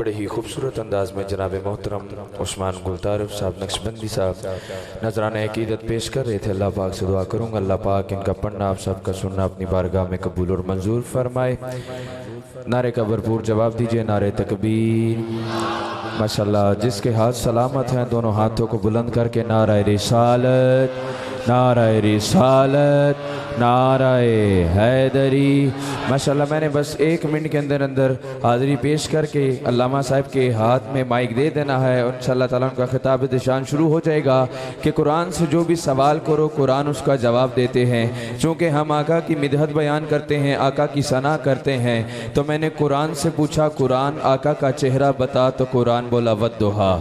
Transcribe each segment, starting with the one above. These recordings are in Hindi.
बड़े ही खूबसूरत अंदाज में जनाब मोहतरम उस्मान गुलतारफ साहब नक्शबंदी साहब नजराना अकीदत पेश कर रहे थे। अल्लाह पाक से दुआ करूँगा अल्लाह पाक इनका पढ़ना आप सबका सुनना अपनी बारगाह में कबूल और मंजूर फरमाए। नारे का भरपूर जवाब दीजिए, नारे तकबीर। माशाल्लाह, जिसके हाथ सलामत हैं दोनों हाथों को बुलंद करके नारे रिसालत, नारे रिसालत, नारे हैदरी। माशाल्लाह, मैंने बस 1 मिनट के अंदर अंदर हाज़िरी पेश करके अल्लामा साहब के हाथ में माइक दे देना है और इंशाअल्लाह ताला उनका खिताब दिशान शुरू हो जाएगा कि कुरान से जो भी सवाल करो कुरान उसका जवाब देते हैं। चूँकि हम आका की मिदहत बयान करते हैं, आका की सना करते हैं, तो मैंने कुरान से पूछा कुरान आका का चेहरा बता, तो कुरान बोला वद्दुहा।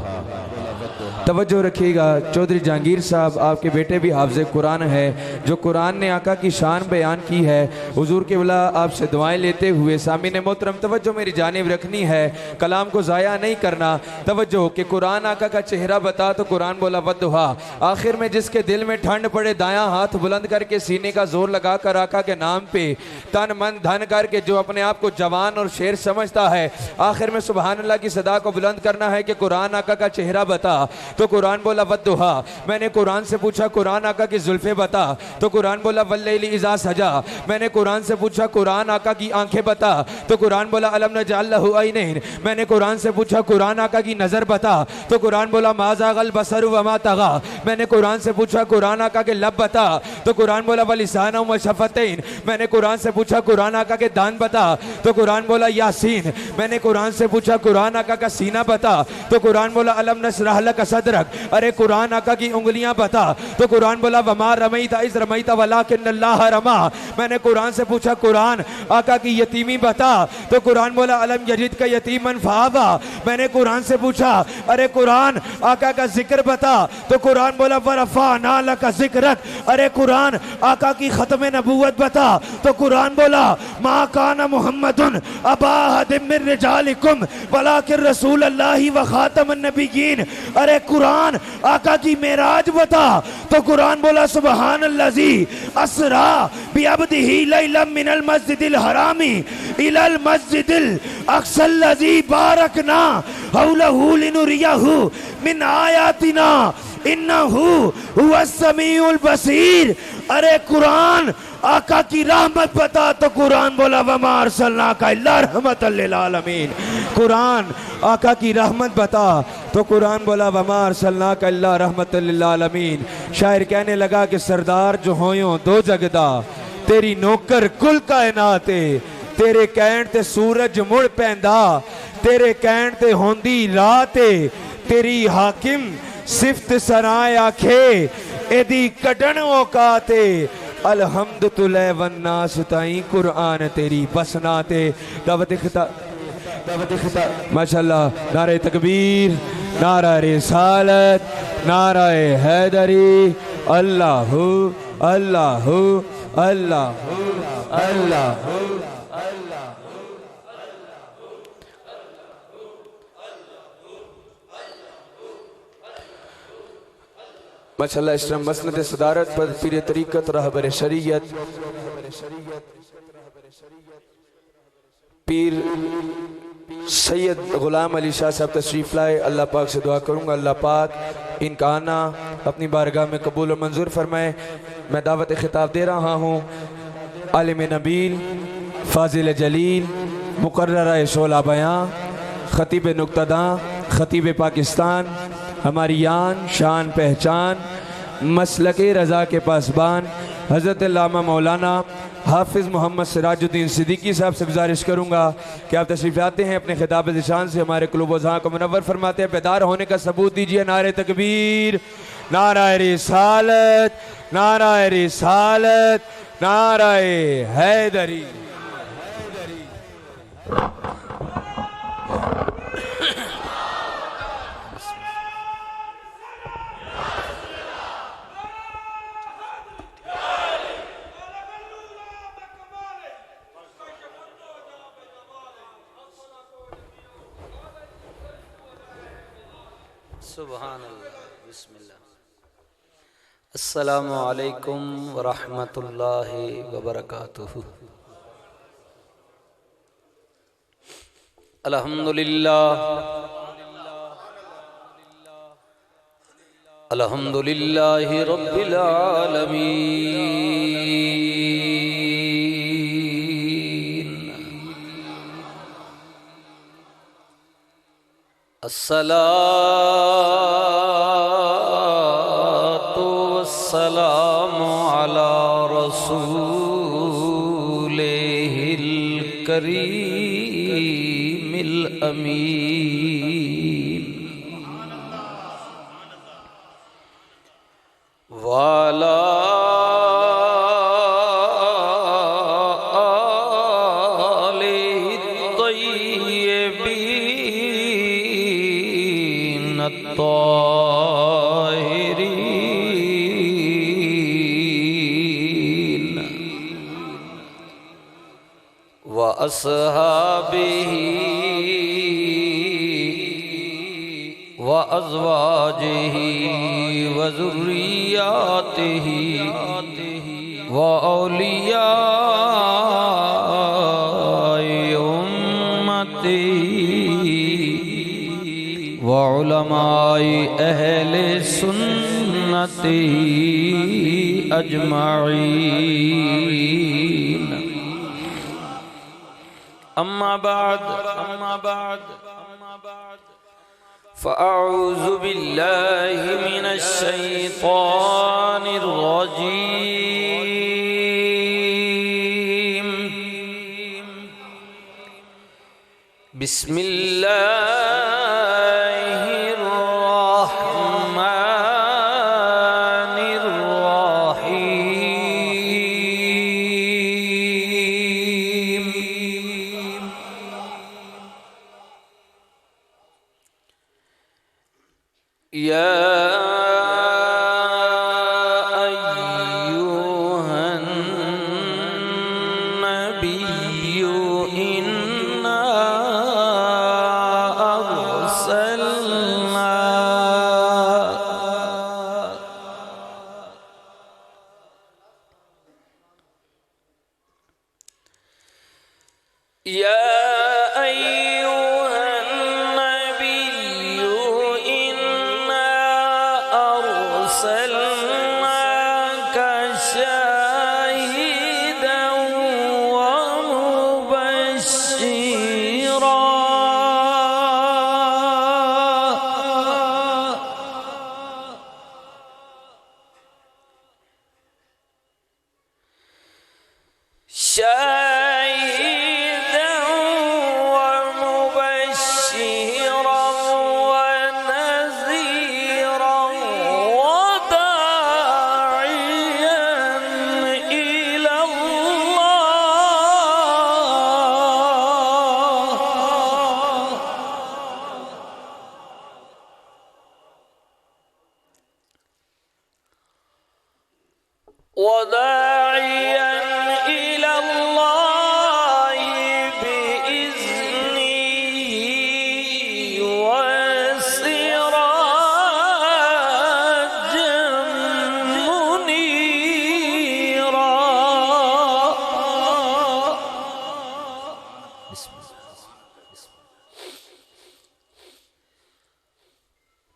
तवज्जो रखिएगा, चौधरी जहांगीर साहब आपके बेटे भी हाफ़िज़ कुरान है, जो कुरान ने आका की शान बयान की है। हुजूर के वला आपसे दुआएं लेते हुए सामीन मोहतरम तवज्जो मेरी जानिब रखनी है, कलाम को ज़ाया नहीं करना। तवज्जो कि कुरान आका का चेहरा बता, तो कुरान बोला वद्दुहा। आखिर में जिसके दिल में ठंड पड़े दायां हाथ बुलंद करके सीने का जोर लगा कर आका के नाम पे तन मन धन करके जो अपने आप को जवान और शेर समझता है, आखिर में सुबहान अल्लाह की सदा को बुलंद करना है कि कुरान आका का चेहरा बता, तो कुरान बोला वद्दुहा। मैंने कुरान से पूछा कुरान आका की जुल्फे बता, तो कुरान बोला वल्लैलि इज़ा सजा। मैंने कुरान से पूछा कुरान आका की आंखें बता, तो कुरान बोला अलम नजअल लहू ऐनैन। मैंने कुरान से पूछा कुरान आका की नज़र बता, तो कुरान बोला मा ज़ागल बसर व मा तगा। मैंने कुरान से पूछा कुरान आका के लब बता, तो कुरान बोला वलिसाना व शफ़तैन। मैंने कुरान से पूछा कुरान आका के दान बता, तो कुरान बोला यासीन। मैंने कुरान से पूछा कुरान आका का सीना बता, तो कुरान बोला अलम नशरह लक सदरक। अरे कुरान आका की उंगलियां बता, तो कुरान बोला वमा रमैता इज़ रमैता वलाकिन्नल्लाह रमा। मैंने कुरान से पूछा कुरान आका की यतीमी बता, तो कुरान बोला अलम यजिद का यतीमन फ़आवा। मैंने कुरान से पूछा अरे कुरान आका का जिक्र बता, तो कुरान बोला वरफ़अना लका ज़िक्रक। अरे कुरान आका की खत्म नबूवत बता, तो कुरान बोला मा काना मुहम्मदुन अबा अहदिम मिन रिजालिकुम वलाकिन रसूलुल्लाहि व खातमुन नबिय्यीन। अरे कुरान आका की मेराज बता, तो कुरान बोला सुबहानल्लज़ी असरा बिअब्दिही लैलन मिनल मस्जिदिल हरामी इलल मस्जिदिल अक़सल्लज़ी बारकना हौलहू लिनुरियहू मिन आयातिना इन्नहू हुवस समीउल बसीर। अरे कुरान आका की रहमत बता, तो कुरान बोला वमा अरसलनाका इल्ला रहमतल लिल आलमीन। कुरान आका की रहमत बता, तो कुरान बोला वमा अरसलनाका इल्ला रहमतल लिल आलमीन। शायर कहने लगा कि सरदार जो होयो दो जगदा, तेरी नौकर कुल कायनाते, तेरे कहण ते सूरज मुड़ पैंदा, तेरे कहण ते होंदी राते, तेरी हाकिम सिफ्त सराय आखे एदी कटन औकाते। अलहम्दुलिल्लाह वन्नास ताई कुरान तेरी बसनाते। दावत माशाल्लाह, नारे तकबीर, नारा रिसालत, नारा हैदरी। अल्लाहू अल्लाहू अल्लाहू अल्लाहू। माशाल्लाह, इस तरह मसनद सदारत पर पीर तरीक़त रहबर शरीयत पीर सैयद गुलाम अली शाह साहब तशरीफ़ लाए। अल्लाह पाक से दुआ करूँगा अल्लाह पाक इनका आना अपनी बारगाह में कबूल और मंजूर फरमाए। मैं दावत खिताब दे रहा हूँ आलिम नबील फ़ाज़िल जलील मुकर्रर शोला बयां ख़तीब नुक्तदा ख़तीब पाकिस्तान, हमारी यान शान पहचान मसलके रज़ा के पासबान हज़रत अल्लामा मौलाना हाफिज़ मोहम्मद सिराजुद्दीन सिद्दीकी साहब से गुजारिश करूँगा कि आप तशरीफ़ लाते हैं, अपने खिताब निशान से हमारे क़ुलूब व ज़हां को मुनव्वर फरमाते हैं। बेदार होने का सबूत दीजिए। नारे तकबीर, नारा रिसालत, नारा रिसालत, नारा हैदरी। सुभान अल्लाह, बिस्मिल्लाह। अस्सलामु अलैकुम व रहमतुल्लाहि व बरकातुहू। अल्हम्दुलिल्लाह अल्हम्दुलिल्लाहि रब्बिल आलमीन। अस्सलातु वस्सलामु अला रसूलिहिल करीमिल अमीन वाला आलिहि तय्यिबीन अत्ताहिरीन व अस्हाबिही व अज़वाजिही व ज़ुर्रिय्यातिही व औलियाए उम्मतिही व उलमाए अहले सुन्नतिही अजमईन। अम्मा बाद फ़अऊज़ु बिल्लाहि मिनश शैतानिर रजीम। बिस्मिल्लाहिर रहमानिर रहीम। या अय्युहन नबिय्यु इन्ना अरसलना या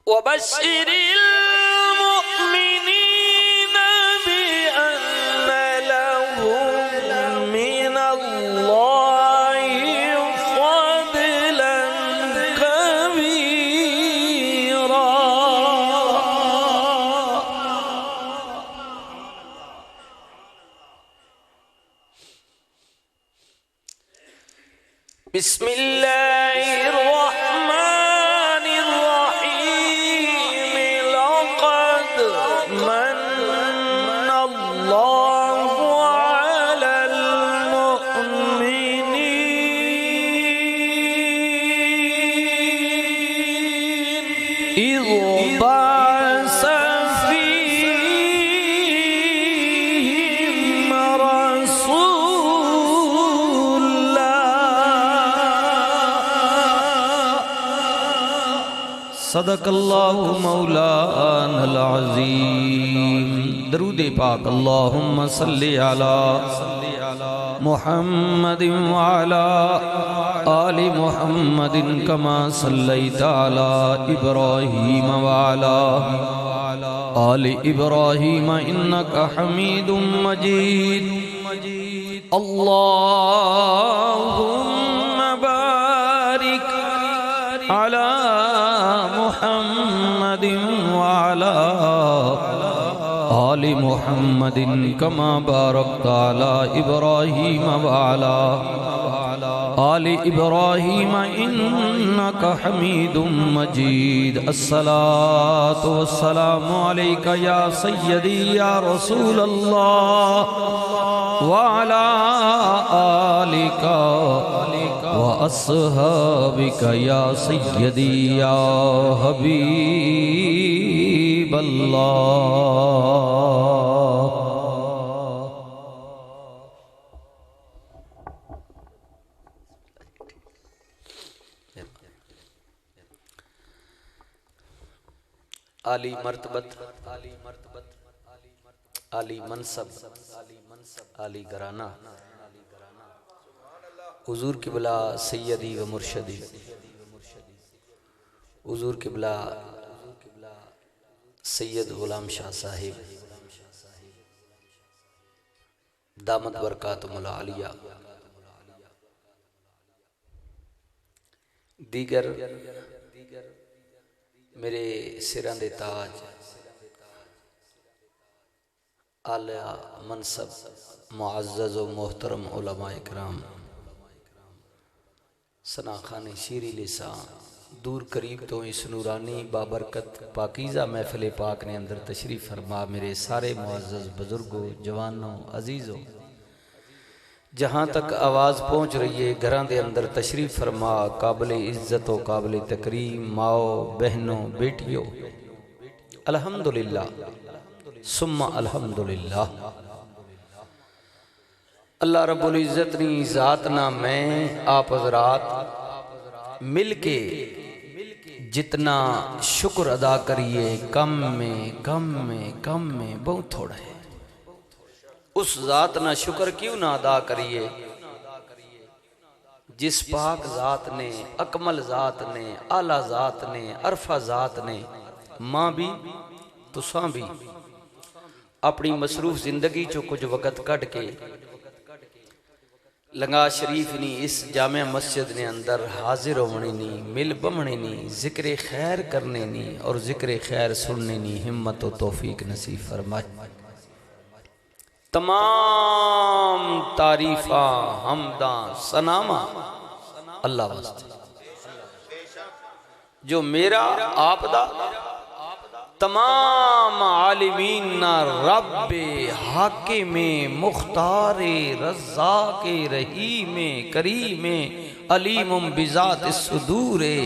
वबश्शिरिल मुअमिनीन बिअन्न लहुम मिनल्लाहि फ़ज़लन कबीरा। बिस्मिल्लाहिर रहमानिर रहीम। लक़द मन्नल्लाहु अलल मुअमिनीन इज़ बअस फ़ीहिम रसूला सदकल्लाहु मौलानल अज़ीम। दरूद पाक अल्लाहुम्मा सल्लि अला मुहम्मदिन व अला आलि मुहम्मदिन कमा सल्लैता अला इब्राहीम व अला आलि इब्राहीम इन्नका हमीदुम मजीद। अल्लाहुम्मा बारिक अला मुहम्मदिन व अला आलि मुहम्मदिन कमा बारकता अला इब्राहीम व अला आलि इब्राहीम इन्नका हमीदुम मजीद। अस्सलातु वस्सलामु अलैका या सय्यदी या रसूल अल्लाह व अला आलिका व अस्हाबिका या सय्यदी या हबीब अल्लाह। आली मर्तबत, आली मनसब, आली घराना, हुजूर किबला सैयदी व मुर्शदी, हुजूर किबला सैयद गुलाम शाह साहिब दामत बरकातुहुल आलिया, दीगर मेरे सिरां दे ताज, आला मनसब, मुअज़्ज़ज़ व मोहतरम उलमा इकराम, सनाखाने शीरी लिसां, दूर करीब तो इस नूरानी बाबरकत पाकीज़ा महफ़िल पाक ने अंदर तशरीफ़ फरमा मेरे सारे मुअज़्ज़ज़ बुज़ुर्गों, जवानों, अजीज़ों, जहाँ तक आवाज़ पहुँच रही है घरां दे अंदर तशरीफ़ फरमा, काबिल इज़्ज़त व काबिल तकरीम माओ बहनों बेटियों, अल्हम्दुलिल्लाह सुम्मा अल्हम्दुलिल्लाह। अल्लाह रब्बुल इज़्ज़त नी ज़ात ना मैं आप हज़रात मिल के जितना शुक्र अदा करिए कम में बहुत थोड़ा है। उस ज़ात ना शुक्र क्यों ना अदा करिए जिस पाक ज़ात ने, अकमल ज़ात ने, आला ज़ात ने, अरफा ज़ात ने माँ भी तुसां भी अपनी मसरूफ जिंदगी चो कुछ वक़्त कट के लंगा शरीफ नी इस जामिया मस्जिद ने अंदर हाजिर होने नी, मिल बमने नी, जिक्र खैर करने नी और जिक्र खैर सुनने नी हिम्मत व तौफीक नसीब फरमाए। तमाम तारीफा हमदा सनामा अल्लाह वास्ते जो मेरा आपदा तमाम आलिमीन ना रब्बे हाकिमे मुख्तारे रज़्ज़ाक़े रहीमे करीमे अलीमुम बिज़ात सुदूरे,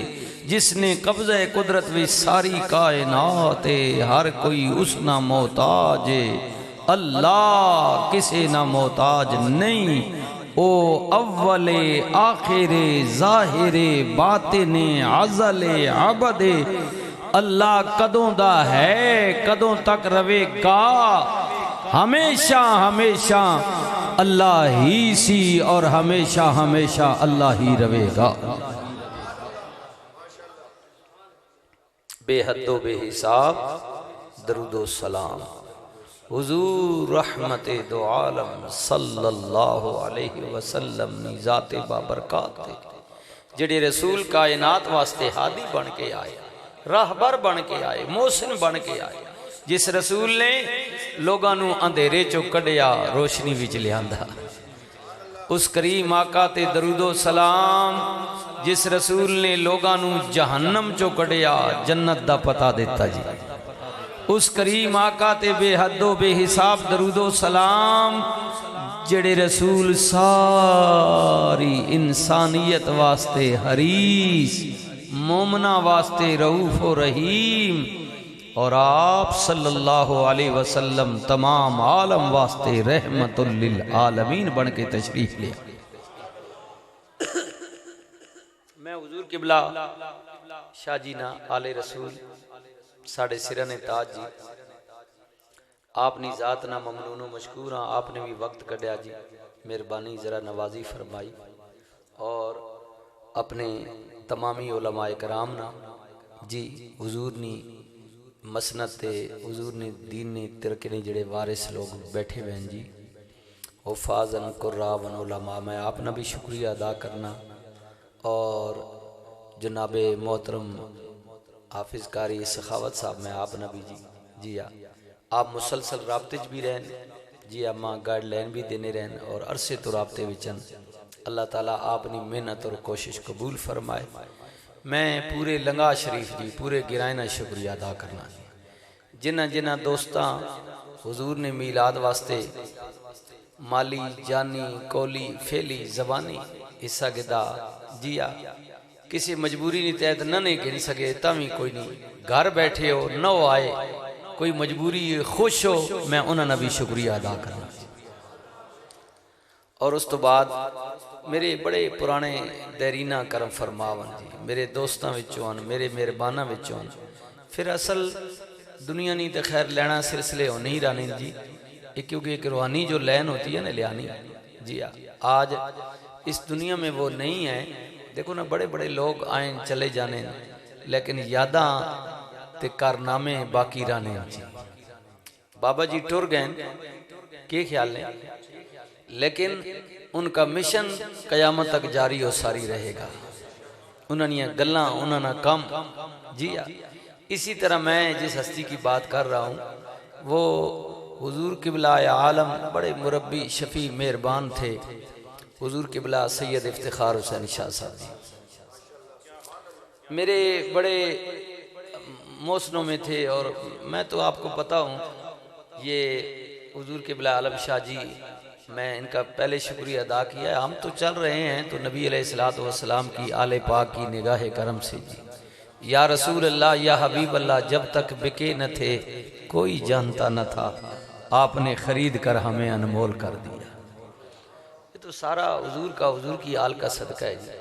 जिसने कब्ज़े कुदरत में सारी कायनात हर कोई उसना मोहताज अल्लाह किसे ना मोहताज नहीं। ओ अव्वले आखिरे ज़ाहिरे बातिने अज़ले अबदे, अल्लाह कदों दा है कदों तक रवेगा, हमेशा हमेशा अल्लाह ही सी और हमेशा हमेशा अल्लाह ही रवेगा। बेहद बेहिसाब दरूदो सलाम हुजूर रहमत दो आलम सल्लल्लाहु अलैहि वसल्लम नी ज़ाते बाबरकात जेड़े रसूल कायनात वास्ते हादी बन के आए, राहबर बन के आए, मोहसिन बन के आए, जिस रसूल ने लोगों नू अंधेरे चो कढ़िया रोशनी विच लियांदा, उस करीम आका ते दरूदो सलाम जिस रसूल ने लोगों नू जहन्नम चो कढ़िया जन्नत दा पता दिता जी, उस करीम आका ते बेहदो बेहिसाब दरूदो सलाम जेड़े रसूल सारी इंसानियत वास्ते हरीस, मोमना वास्ते रऊफ व रहीम, और आप सल्लल्लाहु अलैहि वसल्लम तमाम आलम वास्ते रहमतुल लिल आलमीन बन के तशरीफ लिया। मैं हुजूर किबला शाह जी ना आले रसूल साढ़े सिरा ने ताज जी, आपनी जात ना ममनून मशकूर हाँ, आपने भी वक्त कढ़िया जी, मेहरबानी ज़रा नवाजी फरमाई और अपने तमामी उलमाए कराम ना जी हुजूर नी मसनद ते हुजूर ने दीन ने तिरके ने जड़े वारिस लोग बैठे हुए हैं जी, हुफ़ाज़न कुर्रावन उलमा, मैं आपना भी शुक्रिया अदा करना और जनाबे मोहतरम हाफिज़ कारी सखावत साहब मैं आपना भी जी हाँ, आप मुसलसल राब्ते भी रहन जी, अम्मा गाइडलाइन भी देने रहन और अरसे तो राब्ते विचन। अल्लाह ताला आपनी मेहनत और कोशिश कबूल फरमाए। मैं पूरे लंगा शरीफ जी पूरे गिरायना शुक्रिया अदा करना जिन्हें जिन्हें दोस्तां हुजूर ने मीलाद वास्ते माली जानी कौली फेली जबानी हिस्सा गिदा जी आ, किसी मजबूरी नहीं तहत न नहीं गिन सके तभी कोई नहीं, घर बैठे हो न हो आए कोई मजबूरी खुश हो, मैं उन्होंने भी शुक्रिया अदा करना। और उस तो बाद मेरे बड़े पुराने दैरीना करम फरमावन जी, मेरे दोस्तों विचों मेरे मेहरबाना विचों, फिर असल दुनिया नहीं तो खैर लेना सिलसिले हो नहीं रानी जी, क्योंकि एक रूहानी जो लैन होती है ना लियानी जी हाँ, आज इस दुनिया में वो नहीं है। देखो ना बड़े बड़े लोग आए चले जाने, लेकिन यादा ते कारनामे बाकी रहने जी। बाबा जी टुर गए के ख्याल है, लेकिन उनका मिशन कयामत तक जारी और सारी रहेगा। उन्होंने गल्लां उन्होंने कम जी हाँ। इसी तरह मैं जिस हस्ती की बात कर रहा हूँ वो हुजूर किबला आलम बड़े मुरब्बी शफी मेहरबान थे, हुजूर किबला सैयद इफ्तिखार हुसैन शाह साहब जी मेरे बड़े मौसनों में थे। और मैं तो आपको पता हूँ ये हुजूर किबला आलम शाह जी, मैं इनका पहले शुक्रिया अदा किया है। हम तो चल रहे हैं तो नबी अलैहिस्सलातु वस्सलाम की आले पाक की निगाह करम से जी, या रसूल अल्लाह या हबीब अल्लाह, जब तक बिके न थे कोई जानता न था, आपने खरीद कर हमें अनमोल कर दिया। ये तो सारा हुजूर का हुजूर की आल का सदका है जी।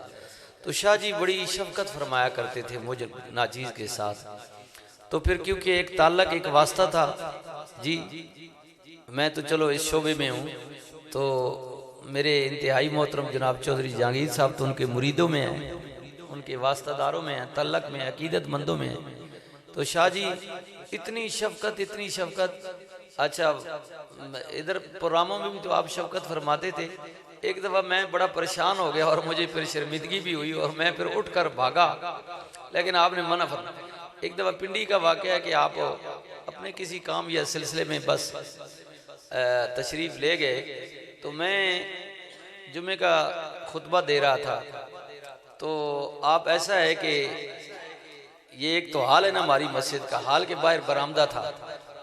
तो शाह जी बड़ी शफकत फरमाया करते थे मुझे नाचीज़ के साथ। तो फिर क्योंकि एक ताल्लुक एक वास्ता था जी, मैं तो चलो इस शोबे में हूँ, तो मेरे इंतहाई मोहतरम जनाब चौधरी जहांगीर साहब तो उनके मुरीदों में हैं, उनके वास्तादारों में हैं, तल्लक में अकीदतमंदों में हैं। तो शाह जी इतनी शफकत। अच्छा इधर प्रोग्रामों में भी तो आप शफकत फरमाते थे। एक दफ़ा मैं बड़ा परेशान हो गया और मुझे फिर शर्मिंदगी भी हुई और मैं फिर उठकर भागा, लेकिन आपने मना फरमाया। एक दफ़ा पिंडी का वाक़या है कि आप अपने किसी काम या सिलसिले में बस तशरीफ़ ले गए, तो मैं जुमे का खुतबा दे रहा था। तो आप ऐसा है कि ये एक तो हाल है ना हमारी मस्जिद का, हाल के बाहर बरामदा था,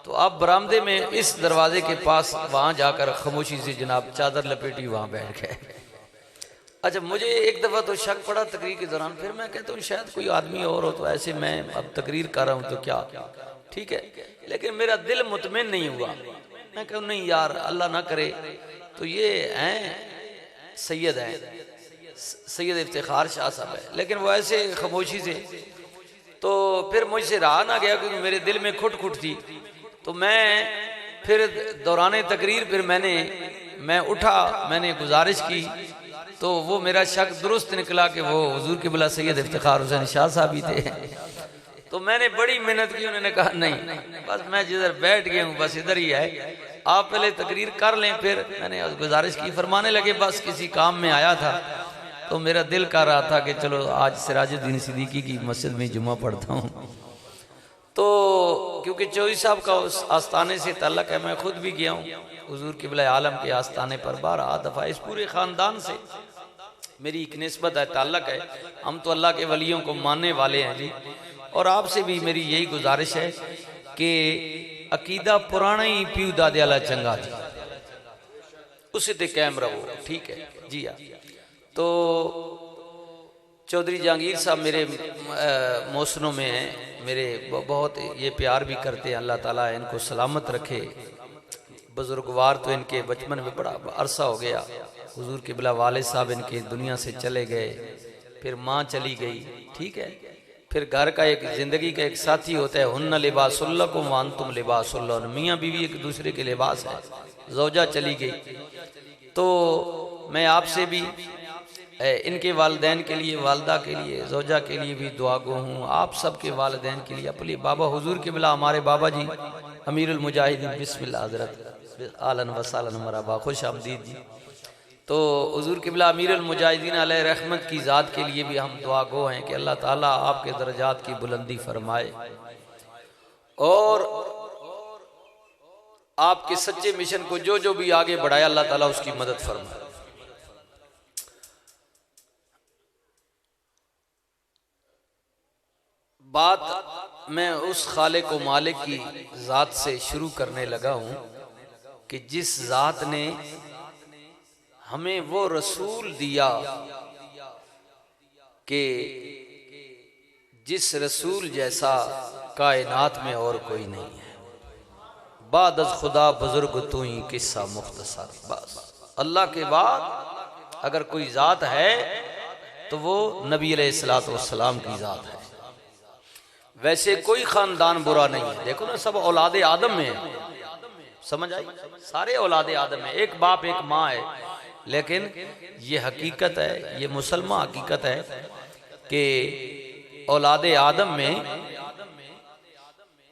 तो आप बरामदे में इस दरवाजे के पास वहाँ जाकर खामोशी से जनाब चादर लपेटी वहाँ बैठ गए। अच्छा मुझे एक दफ़ा तो शक पड़ा तकरीर के दौरान, फिर मैं कहता हूँ शायद कोई आदमी और हो, तो ऐसे मैं अब तकरीर कर रहा हूँ तो क्या ठीक है, लेकिन मेरा दिल मुतमिन नहीं हुआ। मैं कहूँ नहीं यार अल्लाह ना करे, तो ये हैं सैयद हैं, सैयद इफ्तिखार शाह साहब है, लेकिन वो ऐसे खामोशी से, तो फिर मुझसे रहा ना गया क्योंकि मेरे दिल में खुट थी। तो मैं फिर दौरान तकरीर फिर मैं उठा, मैंने गुजारिश की, तो वो मेरा शक दुरुस्त निकला कि वो हुजूर किबला सैयद इफ्तिखार हुसैन शाह साहब ही थे। तो मैंने बड़ी मेहनत की, उन्होंने कहा नहीं बस मैं जिधर बैठ गया हूँ बस इधर ही है, आप पहले तकरीर कर लें। फिर मैंने गुजारिश की, फरमाने लगे बस किसी काम में आया था, तो मेरा दिल कर रहा था कि चलो आज सिराजुद्दीन सिद्दीकी की मस्जिद में जुमा पढ़ता हूँ। तो क्योंकि चौधरी साहब का उस आस्थाने से ताल्लुक है, मैं खुद भी गया हूँ हुजूर किबला आलम के आस्थाने पर 12 दफ़ा। इस पूरे ख़ानदान से मेरी एक निस्बत है, ताल्लुक है, हम तो अल्लाह के वलियों को मानने वाले हैं जी। और आपसे भी मेरी यही गुजारिश है कि अकीदा पुराना ही पीऊ दादे वाला चंगा जी, उसे ते कायम रहो, ठीक है जी हाँ। तो चौधरी जहांगीर साहब मेरे मौसनों में हैं, मेरे बहुत ये प्यार भी करते हैं, अल्लाह ताला इनको सलामत रखे। बुजुर्गवार तो इनके बचपन में बड़ा अरसा हो गया, हुजूर किबला वालिद साहब इनके दुनिया से चले गए, फिर माँ चली गई, ठीक है। फिर घर का एक जिंदगी का एक साथी होता है, हुन्ना लिबासुल्लकुम व अंतुम लिबासुल्लहुन, मियाँ बीवी एक दूसरे के लिबास है। ज़ौजा चली गई, तो मैं आपसे भी इनके वालिदैन के लिए, वालदा के लिए, ज़ौजा के लिए भी दुआगो हूँ। आप सबके वालिदैन के लिए, अपने बाबा हुजूर के बिला हमारे बाबा जी अमीरुल मुजाहिदीन बिस्मिल्लाह हज़रत आलन व सालन मरहबा, खुश आमदीद जी। तो हुजूर के बिला अमीरुल मुजाहिदीन अलैहि रहमत की ज़ात के लिए भी हम दुआगो हैं कि अल्लाह ताला आपके दर्जात की बुलंदी फरमाए और आपके सच्चे मिशन को जो जो भी आगे बढ़ाया अल्लाह ताला उसकी मदद फरमाए। बात मैं उस खालिक व मालिक की ज़ात से शुरू करने लगा हूँ कि जिस ज़ात ने हमें वो रसूल दिया कि जिस रसूल जैसा कायनात में और कोई नहीं है। बाद अज़ खुदा बुजुर्ग तू ही किस्सा मुख्तसर। बस अल्लाह के बाद अगर कोई ज़ात है तो वो नबी अलैहिस्सलातु वस्सलाम की ज़ात है। वैसे कोई ख़ानदान बुरा नहीं है, देखो ना सब औलादे आदम में है, समझ आई, सारे औलादे आदम में, एक बाप एक माँ है। लेकिन ये हकीकत है, ये मुसलमान हकीकत है कि औलादे आदम में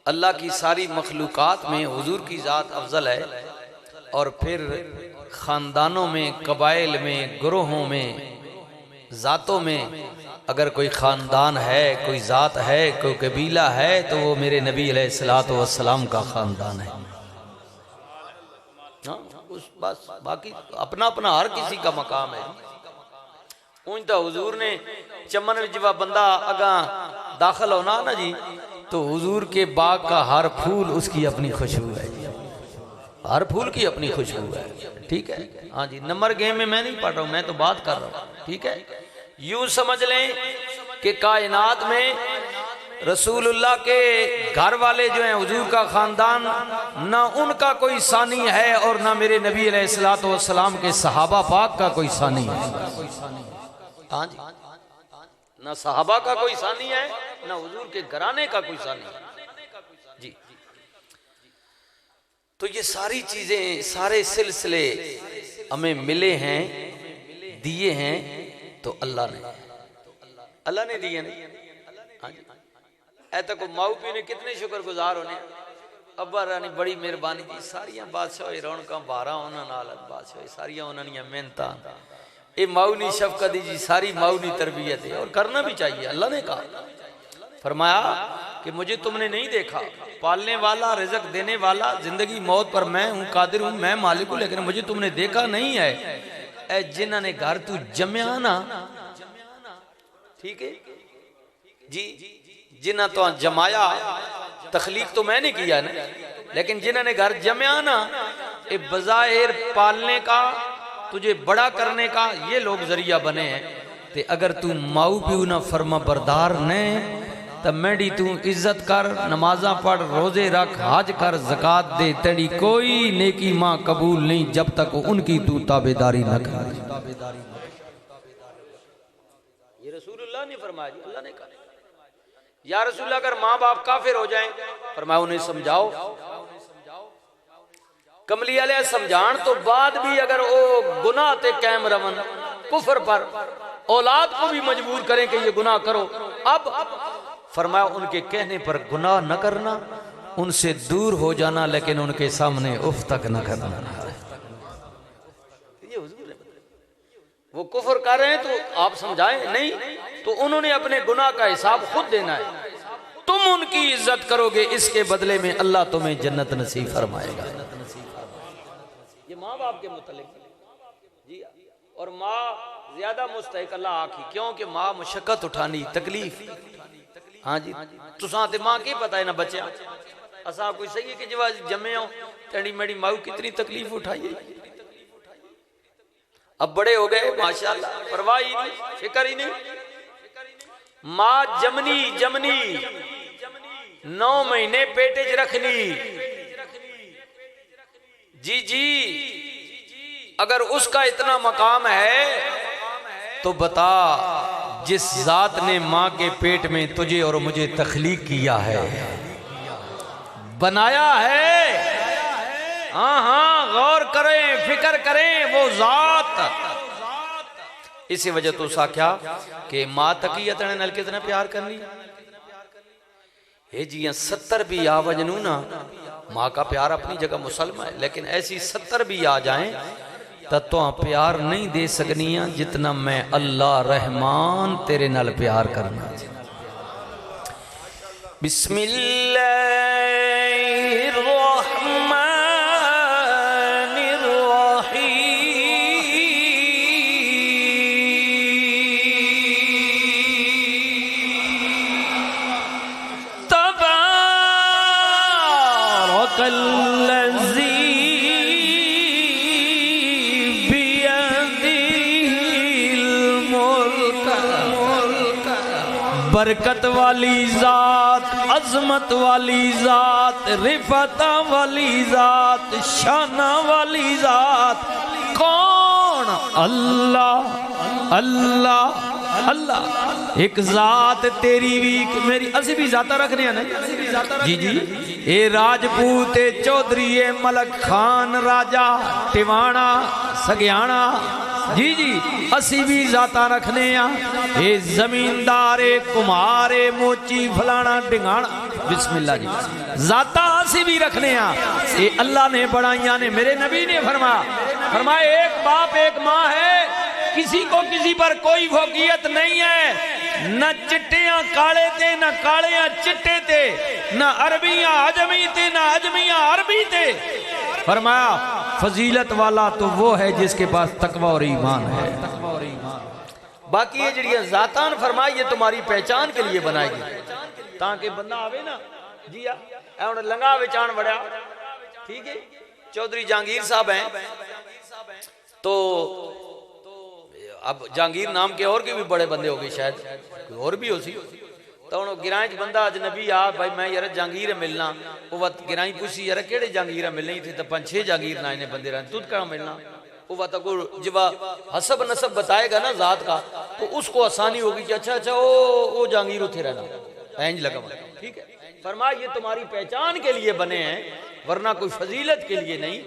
अल्लाह की सारी मखलूकात में हुजूर की ज़ात अफजल है। और फिर ख़ानदानों में, कबाइल में, ग्रोहों में, ज़ातों में अगर कोई ख़ानदान है, कोई ज़ात है, कोई कबीला है तो वो मेरे नबी अलैहिस्सलातु वस्सलाम का ख़ानदान है। बस बाकी अपना अपना हर किसी का मकाम है। उन तो हुजूर ने चमन में जब बंदा अगा दाखिल होना ना जी, तो हुजूर के बाग का हर फूल उसकी अपनी खुशबू है, हर फूल की अपनी खुशबू है, ठीक है। हाँ जी, नंबर गेम में मैं नहीं पढ़ रहा हूँ, मैं तो बात कर रहा हूँ, ठीक है। यूं समझ लें कि कायनात में रसूलुल्लाह के घर वाले जो हैं, हुजूर का खानदान, ना उनका कोई सानी है और ना मेरे नबी अलैहिस्सलातु वस्सलाम के सहाबा पाक का कोई सानी है। हाँ जी, ना सहाबा का कोई सानी है, ना हुजूर के घराने का कोई सानी है जी। तो ये सारी चीजें, सारे सिलसिले हमें मिले हैं, दिए हैं तो अल्लाह ने दिए नहीं। हाँ जी, ऐसा को माऊ पी ने कितने शुक्रगुजार होने। अब्बा रानी बड़ी मेहरबानी जी, सारिया बादशाह रौनक बारह उन्होंने नाल बादशाह सारिया उन्होंने मेहनत, ये माऊनी शफकत जी, सारी माऊनी तरबियत है और करना भी चाहिए। अल्लाह ने कहा, फरमाया कि मुझे तुमने नहीं देखा, पालने वाला, रिज़्क़ देने वाला, जिंदगी मौत पर मैं हूँ, कादिर हूँ, मैं मालिक हूँ, लेकिन मुझे तुमने देखा नहीं है। ए जिन्होंने घर तू जमया ना, ठीक है जी, जिन्हें तो जमाया, तखलीक तो मैंने किया ना, लेकिन जिन्होंने घर जमया ना, ये बज़ाहिर पालने का, तुझे बड़ा करने का ये लोग जरिया बने हैं। ते अगर तू माऊ प्यू ना फरमा बरदार ने, तब मेरी तू इज्जत कर, नमाजा पढ़, रोजे रख, हज कर, ज़कात दे, तेरी कोई नेकी माँ कबूल नहीं जब तक उनकी तू ताबेदारी न कर। ये रसूलुल्लाह ने फरमाया जी, अल्लाह ने कहा या रसूलुल्लाह अगर माँ बाप काफिर हो जाएं, फरमाया उन्हें समझाओ। कमली वाले समझाण तो बाद भी अगर वो गुनाह ते कायम रवन, कुफर पर, औलाद को भी मजबूर करें कि ये गुनाह करो, अब फरमाया उनके कहने पर गुनाह न करना, उनसे दूर हो जाना, लेकिन उनके सामने उफ तक न करना। ये हुजूर है, वो कुफर कर रहे हैं तो आप समझाएं, नहीं तो उन्होंने अपने गुनाह का हिसाब खुद देना है। तुम उनकी इज्जत करोगे, इसके बदले में अल्लाह तुम्हें जन्नत नसीब फरमाएगा। ये माँ बाप के मुतल्लिक जी, और माँ ज्यादा मुस्तहिक अल्लाह आखी, क्योंकि माँ मुशक्कत उठानी, तकलीफ। हाँ जी, तुसा ते माँ की पता है ना बच्चा, असा कोई सही है कि जब जमे हो तेरी मेरी माऊ कितनी तकलीफ उठाई। अब बड़े हो गए माशाल्लाह, परवाह ही नहीं, फिक्र ही नहीं। माँ जमनी 9 महीने पेटे च रखनी जी, अगर उसका इतना मकाम है तो बता जिस जात ने माँ के पेट में तुझे और मुझे तख्लीक किया है, बनाया है। हाँ हाँ, गौर करें, फिक्र करें, वो जात। इसी वजह तो सा क्या कि माँ तकीयत ने नल कितने प्यार करनी है जी। 70 भी आ वजनू ना, माँ का प्यार अपनी जगह मुसलमान है, लेकिन ऐसी 70 भी आ जाएं तो प्यार नहीं दे सकनी जितना मैं अल्लाह रहमान तेरे नाल प्यार करना। बिस्मिल्लाहिर्रहमानिर्रहीम। तबारकल्लज़ी बरकत वाली जात, अजमत वाली जात, रिफता वाली जात, शाना वाली जात। कौन? अल्लाह अल्लाह अल्लाह। एक जात तेरी भी मेरी, असी भी जाता रखने हैं ना जी जी। ए राजपूत, ए चौधरी, ए मलक खान, राजा, टिवाणा, सगियाणा, जी जी असी भी जाता रखने आ। ये जमींदार, कुमार, मोची, फलाना, ढिंगाना, बिस्मिल्लाह जी, जाता असी भी रखने आ। ये अल्लाह ने बढ़ाइया ने, मेरे नबी ने फरमाया एक बाप एक माँ है, किसी को किसी पर कोई फौकियत नहीं है, न चिट्टियां काले थे, न कालियां चिट्टे थे, न अरबियां अजमी थे, न अजमियां अरबी थे। फरमाया फजीलत वाला तो वो है जिसके पास तकवा और ईमान है। बाकी ये जड़ियां जातान फरमाई ये तुम्हारी पहचान के लिए बनाएगी, ताकि बंदा आवे ना जी आ लंगा विचान बड़ा। ठीक है, चौधरी जहांगीर साहब हैं, तो अब जहांगीर नाम के और के भी बड़े बंदे हो गए, शायद कोई और भी हो सी। तो हम गिरां च बंदा अजनबी आ भाई मैं यार जहांगीर मिलना, वो बात गिराई पूछी यार केड़े जहांगीर मिलनी थी, तो 5-6 जहांगीर ना इन्हें बंदे रहने, तुद कहाँ मिलना। वो बात को जब हसब नसब बताएगा ना जात का, तो उसको आसानी होगी कि अच्छा अच्छा वो जहांगीर उठे रहना, इंज लगा। ठीक है, फरमाया ये तुम्हारी पहचान के लिए बने हैं, वरना कोई फजीलत के लिए नहीं।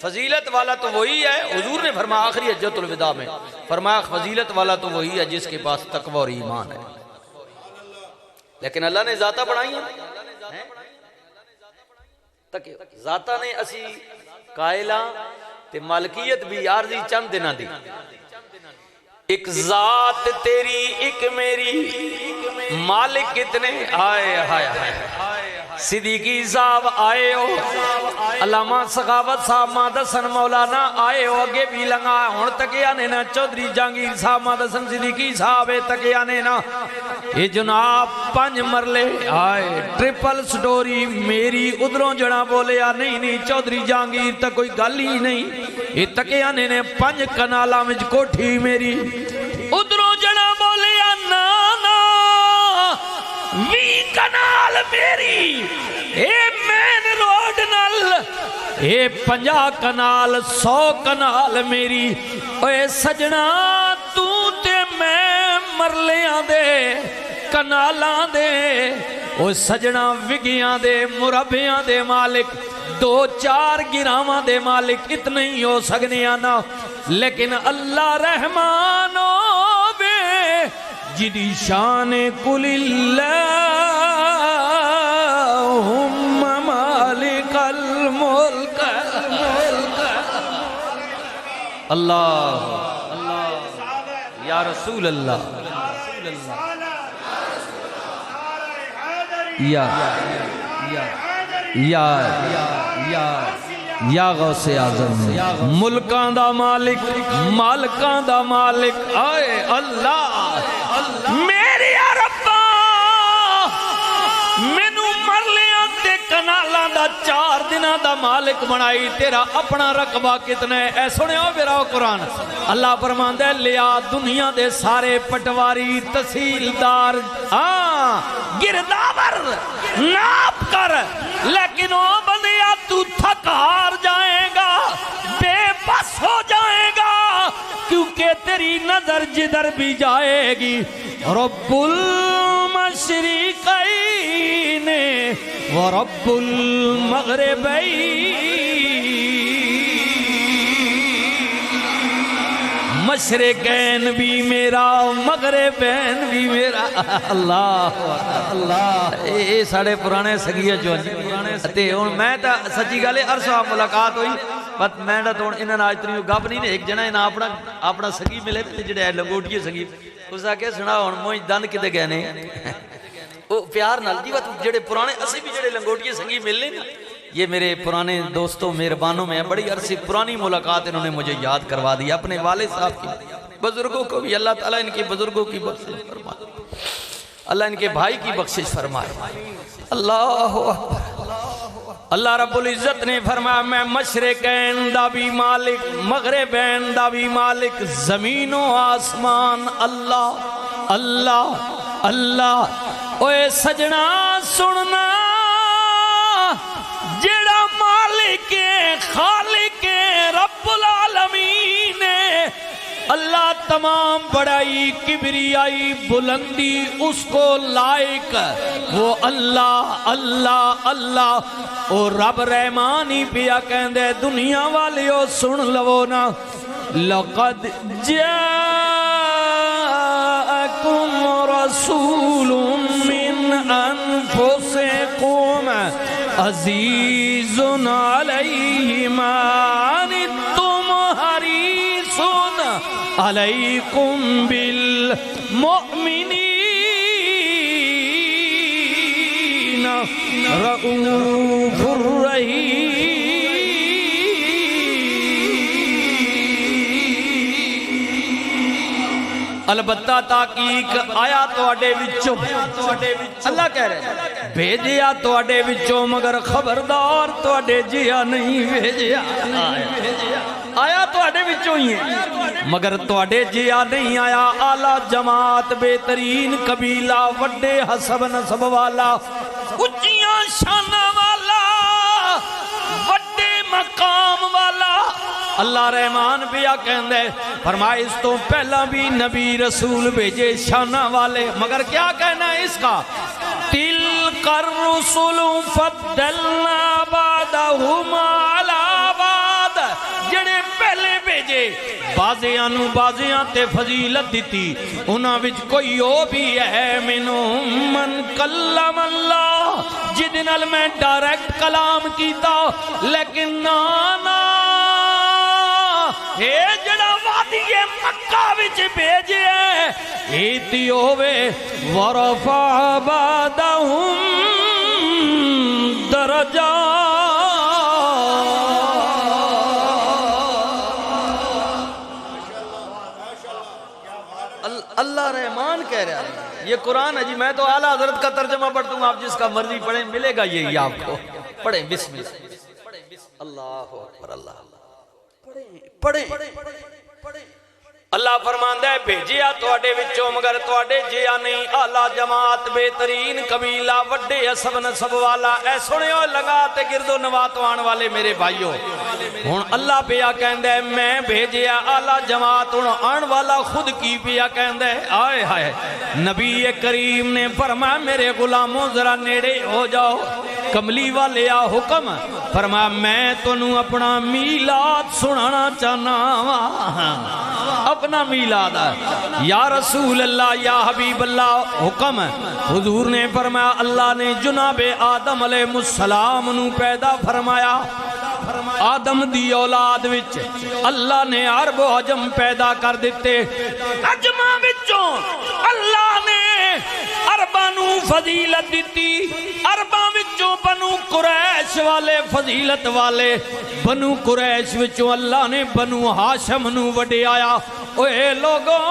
फजीलत वाला तो वही है, हुजूर ने फरमाया आखिरी हज्जतुल विदा में फरमाया फजीलत वाला तो वही है जिसके पास तकवा और ईमान है। लेकिन अल्लाह ने जाता बढ़ाई है, जाता ने असी कायला ते मालकियत भी आरजी चंद दिना दी। एक जात तेरी एक मेरी, मालिक कितने आए हाय हाय। सिद्दीकी साहब आए हो, अल्लामा सखावत साहब मादसन मौलाना आए हो, अगे भी लंगा हुण तकिया ने ना चौधरी जहांगीर साहब मादसन सिद्दीकी साहब तकिया ने ना। ये जनाब 5 मरले आए, ट्रिपल स्टोरी मेरी, उधरों जना बोलिया नहीं नहीं चौधरी जहांगीर तो कोई गल ही नहीं। ये तकिया ने 5 कनाला में कोठी मेरी, उधरों जना बोलिया ना ना 20 कनाल मेरी। ए मेन रोड नल ए 50 कनाल 100 कनाल मेरी। ओए सजना तू ते मैं मरलियां दे कनालां दे, ओ सजना विगियां दे मुरब्बियां दे मालिक, 2-4 गिरावां दे मालिक इतने ही हो सकने ना। लेकिन अल्लाह रहमान बे जिदी शान कुलिल्लाहुम्मा मालिकल मुल्क। अल्लाह या रसूल अल्लाह या गौसे आज़म, मुल्कां दा मालिक, मालकां दा मालिक। आए अल्लाह मेरी रब्बा मैनू मरलियां ते कनालां दा 4 दिनां दा मालिक बनाई, तेरा अपना रकबा कितना है? ऐ सुनियो मेरा कुरान, अल्लाह फरमांदा है लिया दुनिया दे सारे पटवारी तहसीलदार गिरदावर नाप कर, लेकिन ओ बंदिया तू थक हार जाएगा, बेबस हो जाएगा, क्योंकि तेरी नजर जिधर भी जाएगी रब्बुल मशरिकैन व रब्बुल मगरिबैन, मशरिकैन भी मेरा मगरिबैन भी मेरा। अल्लाह अल्लाह, ये साढ़े पुराने सगिया चो ते हुण मैं तां सच्ची गल है अरसा मुलाकात हुई बट मैं तो इन्हां नाल इतनी गप नहीं ने। एक जना इन्हां अपना सगी मिले जेड़े लंगोटिए सगी उस आखे सुना हुण मोई दंद किते गए ने वो प्यार नाल जी बात जेड़े पुराने असी भी जेड़े लंगोटिए संगी मिलने ना, ये मेरे पुराने दोस्तों मेहरबानों में बड़ी अरसी पुरानी मुलाकात इन्होंने मुझे याद करवा दी। अपने वाले साहब की बुजुर्गों को भी अल्लाह ताला इनके बुजुर्गों की बख्शिश फरमाए, अल्लाह इनके भाई की बख्शिश फरमाए। अल्लाह अल्लाह रब्बुल इज्जत ने फरमाया मैं मशरिकैन दा भी मालिक मगरिबैन दा भी मालिक, जमीनो आसमान अल्लाह अल्लाह अल्लाह। ओए सजना सुनना, जेड़ा मालिक खालिक रब्बुल आलमीन अल्लाह तमाम बड़ाई किबरियाई बुलंदी उसको लायक वो अल्लाह अल्लाह अल्लाह। ओ रब रहमान ही पिया कहंदे दुनिया वालियो सुन लवो ना, लक़द जाअकुम रसूलुम मिन अनफुसिकुम अज़ीज़ुन अलैहि मा अनित्तुम हरीसुन अलैकुम बिल मुमिनीन रऊफुर रहीम। अलबत्ता ताकीक आया तुहाडे विचों, अल्लाह कह रहे भेजिया तुहाडे विचों मगर खबरदार तुहाडे जिया नहीं भेजिया, आया तुहाडे विचों ही है मगर तुहाडे जिया नहीं आया। आला जमात बेहतरीन कबीला वड्डे हसब नसब वाला उच्चियां शाना वाला वड्डे मकाम वाला अल्लाह रहमान पिया कहंदे फरमाए इस तो पहला भी नबी रसूल भेजे शाना वाले, मगर क्या कहना है इसका, तिल कर रुसुलु फद्दलना बादहुम अला बाद, जेड़े पहले भेजे बाजियां नू बाजियां ते फजीलत दिती उन्हां विच कोई ओ भी है मिनो मन कल्लम अल्लाह जिदे नाल मैं डायरेक्ट कलाम कीता, लेकिन ना ना हे जड़ा वादिए मक्का विच भेजे इति होवे वरफा बादहुम दरजा। अल्लाह रहमान कह रहा है ये कुरान है जी, मैं तो आला हजरत का तर्जमा पढ़ दूंगा, आप जिसका मर्जी पढ़े मिलेगा यही आपको। पढ़े बिस्मिल्लाह अल्लाहु अकबर अल्लाह पढ़े। अल्लाह फरमांदा है भेजिया तुहाडे विचों मगर तुहाडे जिया नहीं, आला जमात बेहतरीन कबीला वड्डे हसब नसब वाला। ऐ सुनियो लगा ते गिरदो नवात आने वाले मेरे भाइयों, हुण अल्लाह पिया कहंदा है मैं भेजिया आला जमात, हुण आने वाला खुद की पिया कहंदा है आए हाय नबी करीम ने फरमाया मेरे गुलामों जरा नेड़े हो जाओ, कमली वाले आ हुक्म फरमाया मैं तुहानू अपना मीलाद सुनाना चाहना वा, अपना मीलाद या रसूल अल्लाह या हबीब अल्लाह हुक्म। हुजूर ने फरमाया अल्लाह ने जुनाबे आदम अलैहिस्सलाम नू पैदा फरमाया, आदम दी औलाद विच अल्लाह ने अरब अजम पैदा कर दिते, अजमा विचों अल्लाह ने अरबा नू फजीलत दिती, अरबा विचों बनु कुरैश वाले फजीलत वाले, बनु कुरैश विचों अल्लाह ने बनु हाशम नू वडियाया। ओए लोगों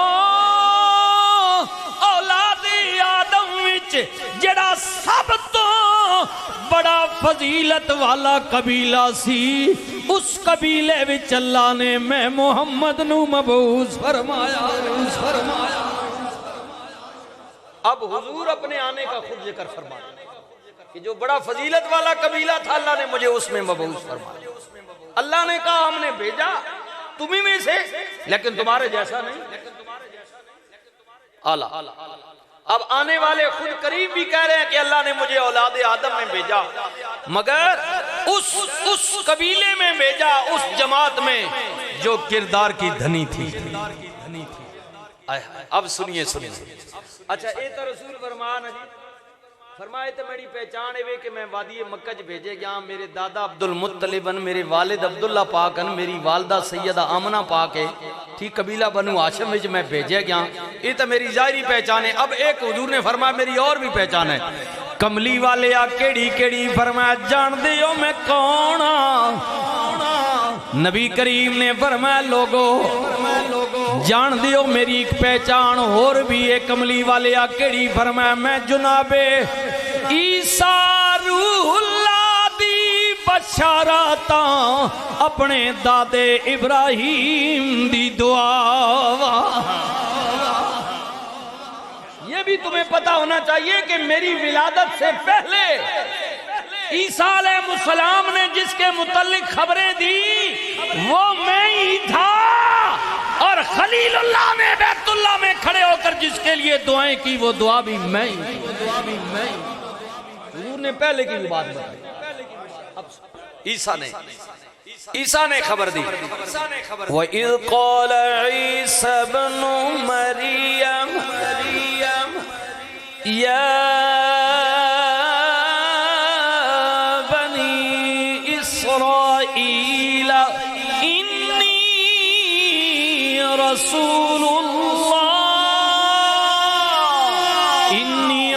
औलादे आदम विच जेड़ा सब तो बड़ा फजीलत वाला कबीला सी उस कबीले विच अल्लाह ने मैं मोहम्मद नू मबऊस फरमाया। अब हुजूर अपने आने का खुद जिक्र फरमाया कि जो बड़ा फजीलत वाला कबीला था अल्लाह ने मुझे उसमें मबऊस फरमाया। अल्लाह ने कहा हमने भेजा तुम्ही में से, लेकिन तुम्हारे जैसा नहीं। आला। अब आने वाले खुद करीब भी कह रहे हैं कि अल्लाह ने मुझे औलाद आदम में भेजा, मगर उस कबीले में भेजा, उस जमात में जो किरदार की धनी थी। अब सुनिए सुनिए। अच्छा ये तो रसूल फरमान है जी, फरमाए तो मेरी पहचान है कि मैं वादी मक्का च भेजे गया। मेरे दादा अब्दुल मुत्तलिबन, मेरे वालिद अब्दुल्ला पाकन, मेरी वालदा सैयदा आमना पाक है, ठीक कबीला बनु हाशिम विच मैं भेजे गया। ये तो मेरी जाहिरी पहचान है। अब एक हुजूर ने फरमाया मेरी और भी पहचान है। कमली वाले आ केड़ी केड़ी, फरमाया जान दे हो मैं कौन आ। नबी करीम ने फरमाया लोगो जान दियो मेरी एक पहचान होर भी है। कमली वाले आ केड़ी, फरमाया मैं जुनाबे ईसा रूहुल्लाह दी बशाराता अपने दादे इब्राहिम दी दुआ। ये भी तुम्हें पता होना चाहिए कि मेरी विलादत से पहले ईसा अलैहिस्सलाम ने जिसके मुतल्लिक खबरें दी वो मैं ही था, और खलीलुल्लाह ने बैतुल्लाह में खड़े होकर जिसके लिए दुआएं की वो दुआ भी मैं ही। हुजूर ने पहले की बात बताई, अब ईसा ने खबर दी। व इज़ क़ाल ईसा इब्नु मरियम या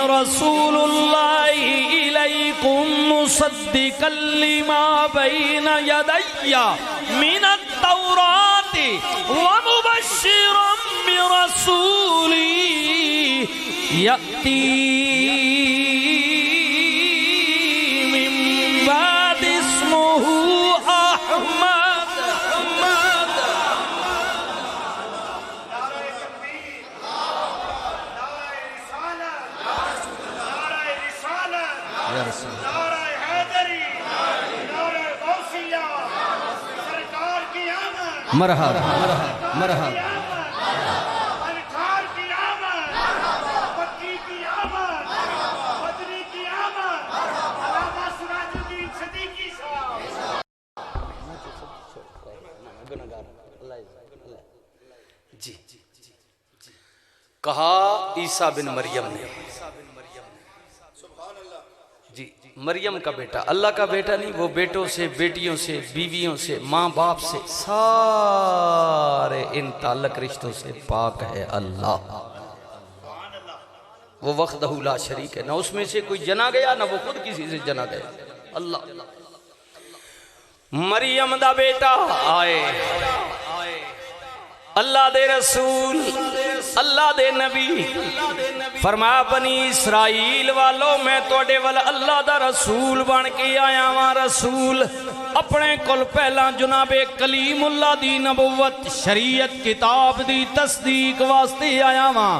रसूलुल्लाह इलैकुम मुसद्दिक़न लिमा बैन यदैया मिनत तौराति व मुबश्शिरन बिरसूली यअती मिन बादि इस्मुहु अहमद। मरहबा मरहबा। जी कहा ईसा बिन मरियम ने, जी मरियम का बेटा, अल्लाह का बेटा नहीं, वो बेटों से, बेटियों से, बीवियों से, माँ बाप से, सारे इन ताल्लुक रिश्तों से पाक है अल्लाह। वो वख्दहू ला शरीक है, ना उसमें से कोई जना गया ना वो खुद किसी से जना गया। अल्लाह मरियम दा बेटा आए, अल्लाह दे रसूल, अल्लाह दे नबी फरमाया बनी इसराइल वालों मैं तोड़े वाल अल्लाह दा रसूल बन के आया वां। रसूल अपने कोल पहला जनाबे कलीमुल्लाह दी नबुवत शरीयत किताब दी तस्दीक वास्ते आया वां।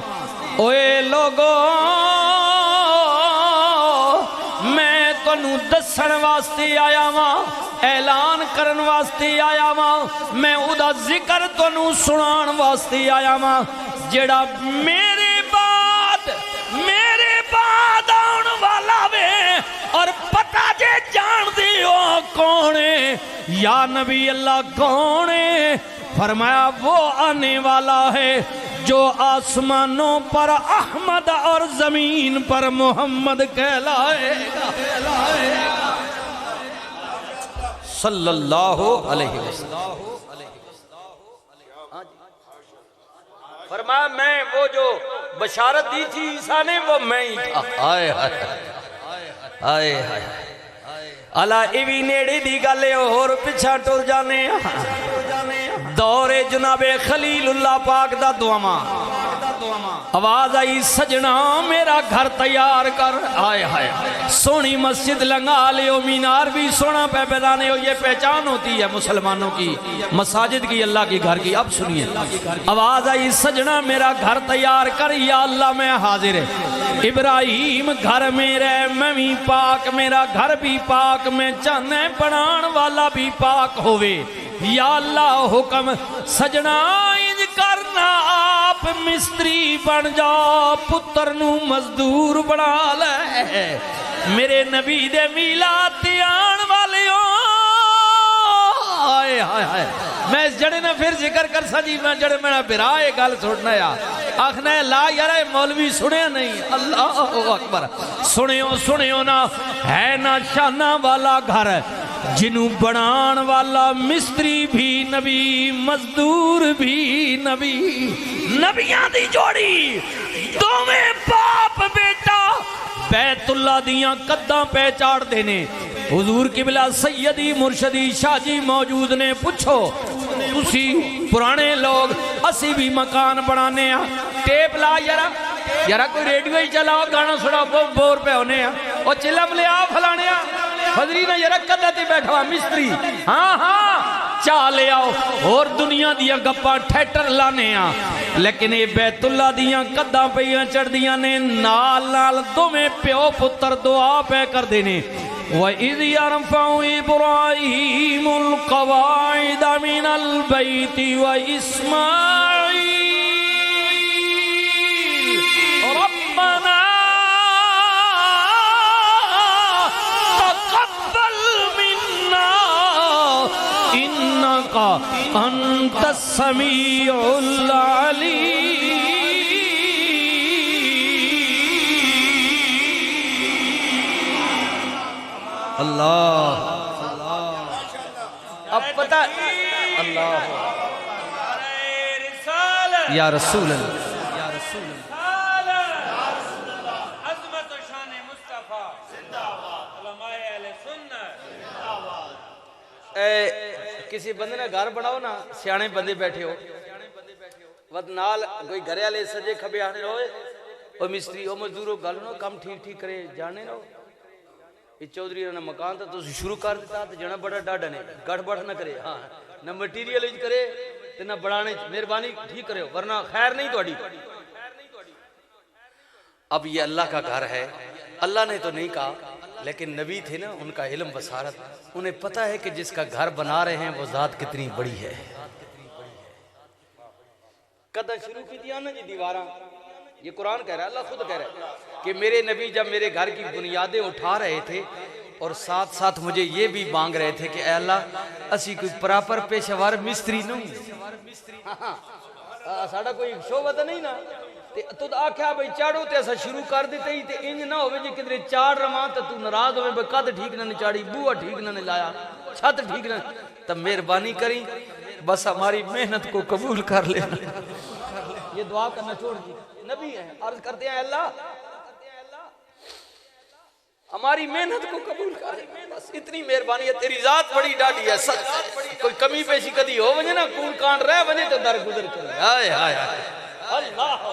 ओए लोगो मैं तन्नू दसन वास्ते आया वां, ऐलान करन वास्ते आया वां, मैं उदा जिक्र तन्नू सुनान वास्ते आया वां जेड़ा मेरे बाद आउण वाला वे। और पता जे जान दियो कौन है या नबी अल्लाह कौन है? फरमाया वो आने वाला है जो आसमानों पर अहमद और जमीन पर मोहम्मद कहलाएगा सल्लल्लाहु अलैहि वसल्लम। फरमाया मैं वो जो बशारत दी थी ईसा ने वो मैं ही था। आए हाय आए हाय अला इवी नेड़े दी गल होर पिछा टुर जाने दौरे जनाबे खलीलुल्लाह पाक दा दुआमा आवाज आई सजना मेरा घर तैयार कर। आए हाय सोनी मस्जिद लंगा लियो, मीनार भी सोना पे बनाने हो। ये पहचान होती है मुसलमानों की, मसाजिद की, अल्लाह की घर की। अब सुनिए आवाज आई सजना मेरा घर तैयार कर, या अल्लाह मैं हाजिर है। इब्राहिम घर में रह, मैं भी पाक, मेरा घर भी पाक, मैं चाहना बनाने वाला भी पाक होवे। या अल्लाह हुक्म सजना इंज करना आप मिस्त्री बन जा पुत्र नू मजदूर बना ले मेरे नबी दे मीलाद ते आण वालियो हाय हाय हाय मैं इस जड़े ने फिर जिक्र कर सा जी मैं जड़े मेरा बिरा ये गल सुनना यार आखना है ला यार मौलवी सुने नहीं अल्लाह अकबर सुनियो सुनियो ना है ना शाना वाला घर जिन्हों बनान वाला मिस्त्री भी नबी मजदूर भी नबी नबियां दी जोड़ी दोवें बाप बेटा बैतुल्ला दियां कद्दां पे चाड़दे ने हुजूर किबला सैयदी मुर्शदी शाहजी मौजूद ने पूछो तुसी पुराने लोग असी भी मकान बनाने टेप ला यारा यारा कोई रेडियो ही चलाओ गाना सुनाओ बोर पे होने और चिलम ले आ फलाने फजरी ना यारा कदा ते बैठा हुआ मिस्त्री हाँ हाँ चा ले आओ और दुनिया दिया गप्पा ठेटर लाने लेकिन ये बैतुल्ला दिया कदा पईयां चढ़दियां ने नाल नाल दोवें प्यो पुत्र दुआ पे करदे ने वइज़ यरफ़उ इब्राहीमुल क़वाइद मिनल बैति व इस्माईल रब्बना तक़ब्बल मिन्ना इन्नका अंतस समीउल अलीम अल्लाह अब पता अल्लाह या रसूल अल्लाह किसी बंदे ने घर बनाओ ना सियाने बंदे बैठे हो वत नाल कोई घरे वाले सजे खबे आने रोए ओ मिस्त्री ओ मजदूरो गल नो काम ठीक ठीक करे जाने नो ये चौधरी ने मकान तो शुरू कर दिता तो जना बड़ा डाडा ने गड़बड़ न करे हाँ न मटीरियल करे ते न बढ़ाने मेहरबानी ठीक करे वरना खैर नहीं थोड़ी अब ये अल्लाह का घर है अल्लाह ने तो नहीं कहा लेकिन नबी थे ना उनका इल्म बसारत उन्हें पता है कि जिसका घर बना रहे हैं वो जात कितनी बड़ी है कदा शुरू की थी ना जी दीवारा ये कुरान कह रहा है अल्लाह खुद कह रहा है कि मेरे नबी जब मेरे घर की बुनियादें उठा रहे थे और साथ साथ मुझे ये भी मांग रहे थे कि अल्लाह असी कोई प्रॉपर पेशेवर मिस्त्री नहीं साडा कोई शोभा तो नहीं ना तुद आख्या भाई चाड़ो ते असा शुरू कर देते ही ते इंज ना होवे जे किधरे चाड़ रवा तो तू नाराज होवे कद ठीक ना चाड़ी बूहा ठीक ना लाया छत ठीक ना तब मेहरबानी करी बस हमारी मेहनत को कबूल कर ले ये दुआ करना छोड़ दी नबी है अर्ज करते हैं अल्लाह हमारी मेहनत को कबूल कर बस इतनी मेहरबानी है तेरी जात बड़ी डाढ़ी है सच कोई कमी पेशी कदी हो वजे ना कूल कांड रह वजे तो दर गुजर करे हाय हाय अल्लाह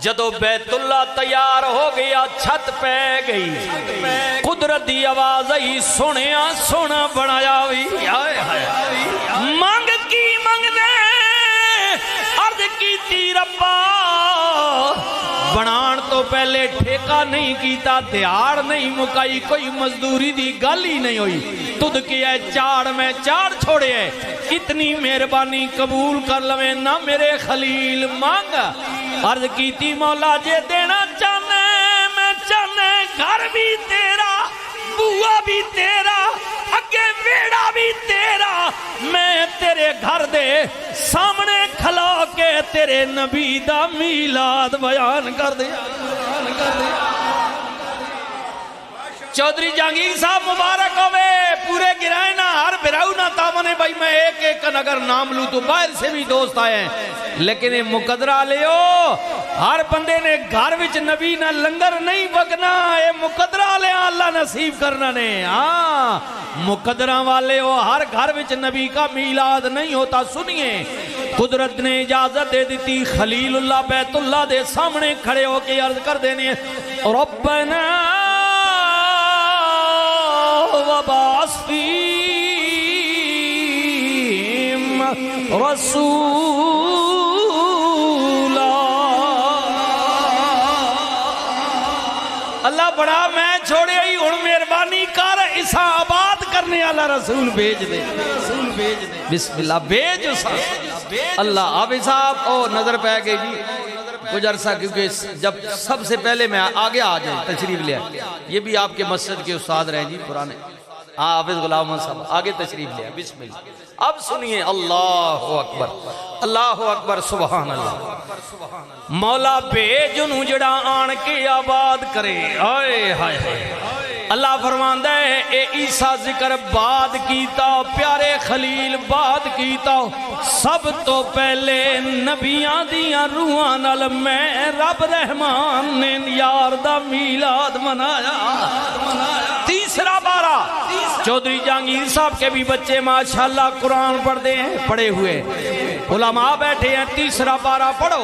जदों बैतुल्ला तैयार हो गया छत पे गई कुदरत दी आवाज आई सुनिया सोना बनाया भी हाय हाय मंग की मंगने अर्ज की रब्बा बनान तो पहले ठेका नहीं कीता दिहाड़ नहीं मुकाई कोई मजदूरी दी गल ही नहीं हुई तुद के चाड़ में चाड़ छोड़े इतनी मेहरबानी कबूल कर लवे ना मेरे खलील मांग अर्ज की मौला जे देना चाहने मैं चाहने घर भी तेरा बुआ भी तेरा अगे वेड़ा भी तेरा मैं तेरे घर दे सामने खला के तेरे नबी दा मीलाद बयान कर दे चौधरी जहांगीर साहब मुबारक होवे पूरे गिराए ना हर बिराऊ ना तामने भाई मैं एक एक अगर नाम लूं तो बाहर से भी दोस्त आए हैं लेकिन ये मुकदरा लियो हर बंदे ने घर विच नबी ना लंगर नहीं बगना ये मुकदरा ले अल्लाह नसीब करना ने हाँ मुकदरा वाले हो हर घर विच नबी का मीलाद नहीं होता सुनिए कुदरत ने इजाजत दे दी खलीलुल्लाह बैतुल्लाह दे सामने खड़े होके अर्ज कर देने रब्बना वबास फीहिम रसूला अल्लाह बड़ा मैं छोड़े ही हुण मेहरबानी कर इसा आबाद करने आला रसूल भेज दे, बिस्मिल्लाह भेज अल्लाह। हाफिज साहब ओ नजर पै गई जी कुछ अरसा, क्योंकि जब सबसे पहले मैं आगे आ जाए तशरीफ ले आए, ये भी आपके मस्जिद के उस्ताद रहे जी पुराने, हाँ हाफिज गुलाम साहब आगे तशरीफ ले आए। बिस्मिल्लाह अब सुनिए, अल्लाह अकबर, अल्लाह अकबर, सुभान अल्लाह। मौला भेज उन्होंने जड़ा आन के आबाद करे। हाय हाय हाय। अल्लाह फरमांदा है ए ईसा जिक्र बाद कीता, प्यारे खलील बाद कीता, सब तो पहले नबियां दियां रूहां नाल मैं रब रहमान ने यार दा मीलाद मनाया। तीसरा बारा चौधरी जहांगीर साहब के भी बच्चे माशाल्लाह कुरान पढ़ते हैं, पढ़े हुए उलमा बैठे हैं। तीसरा बारा पढ़ो।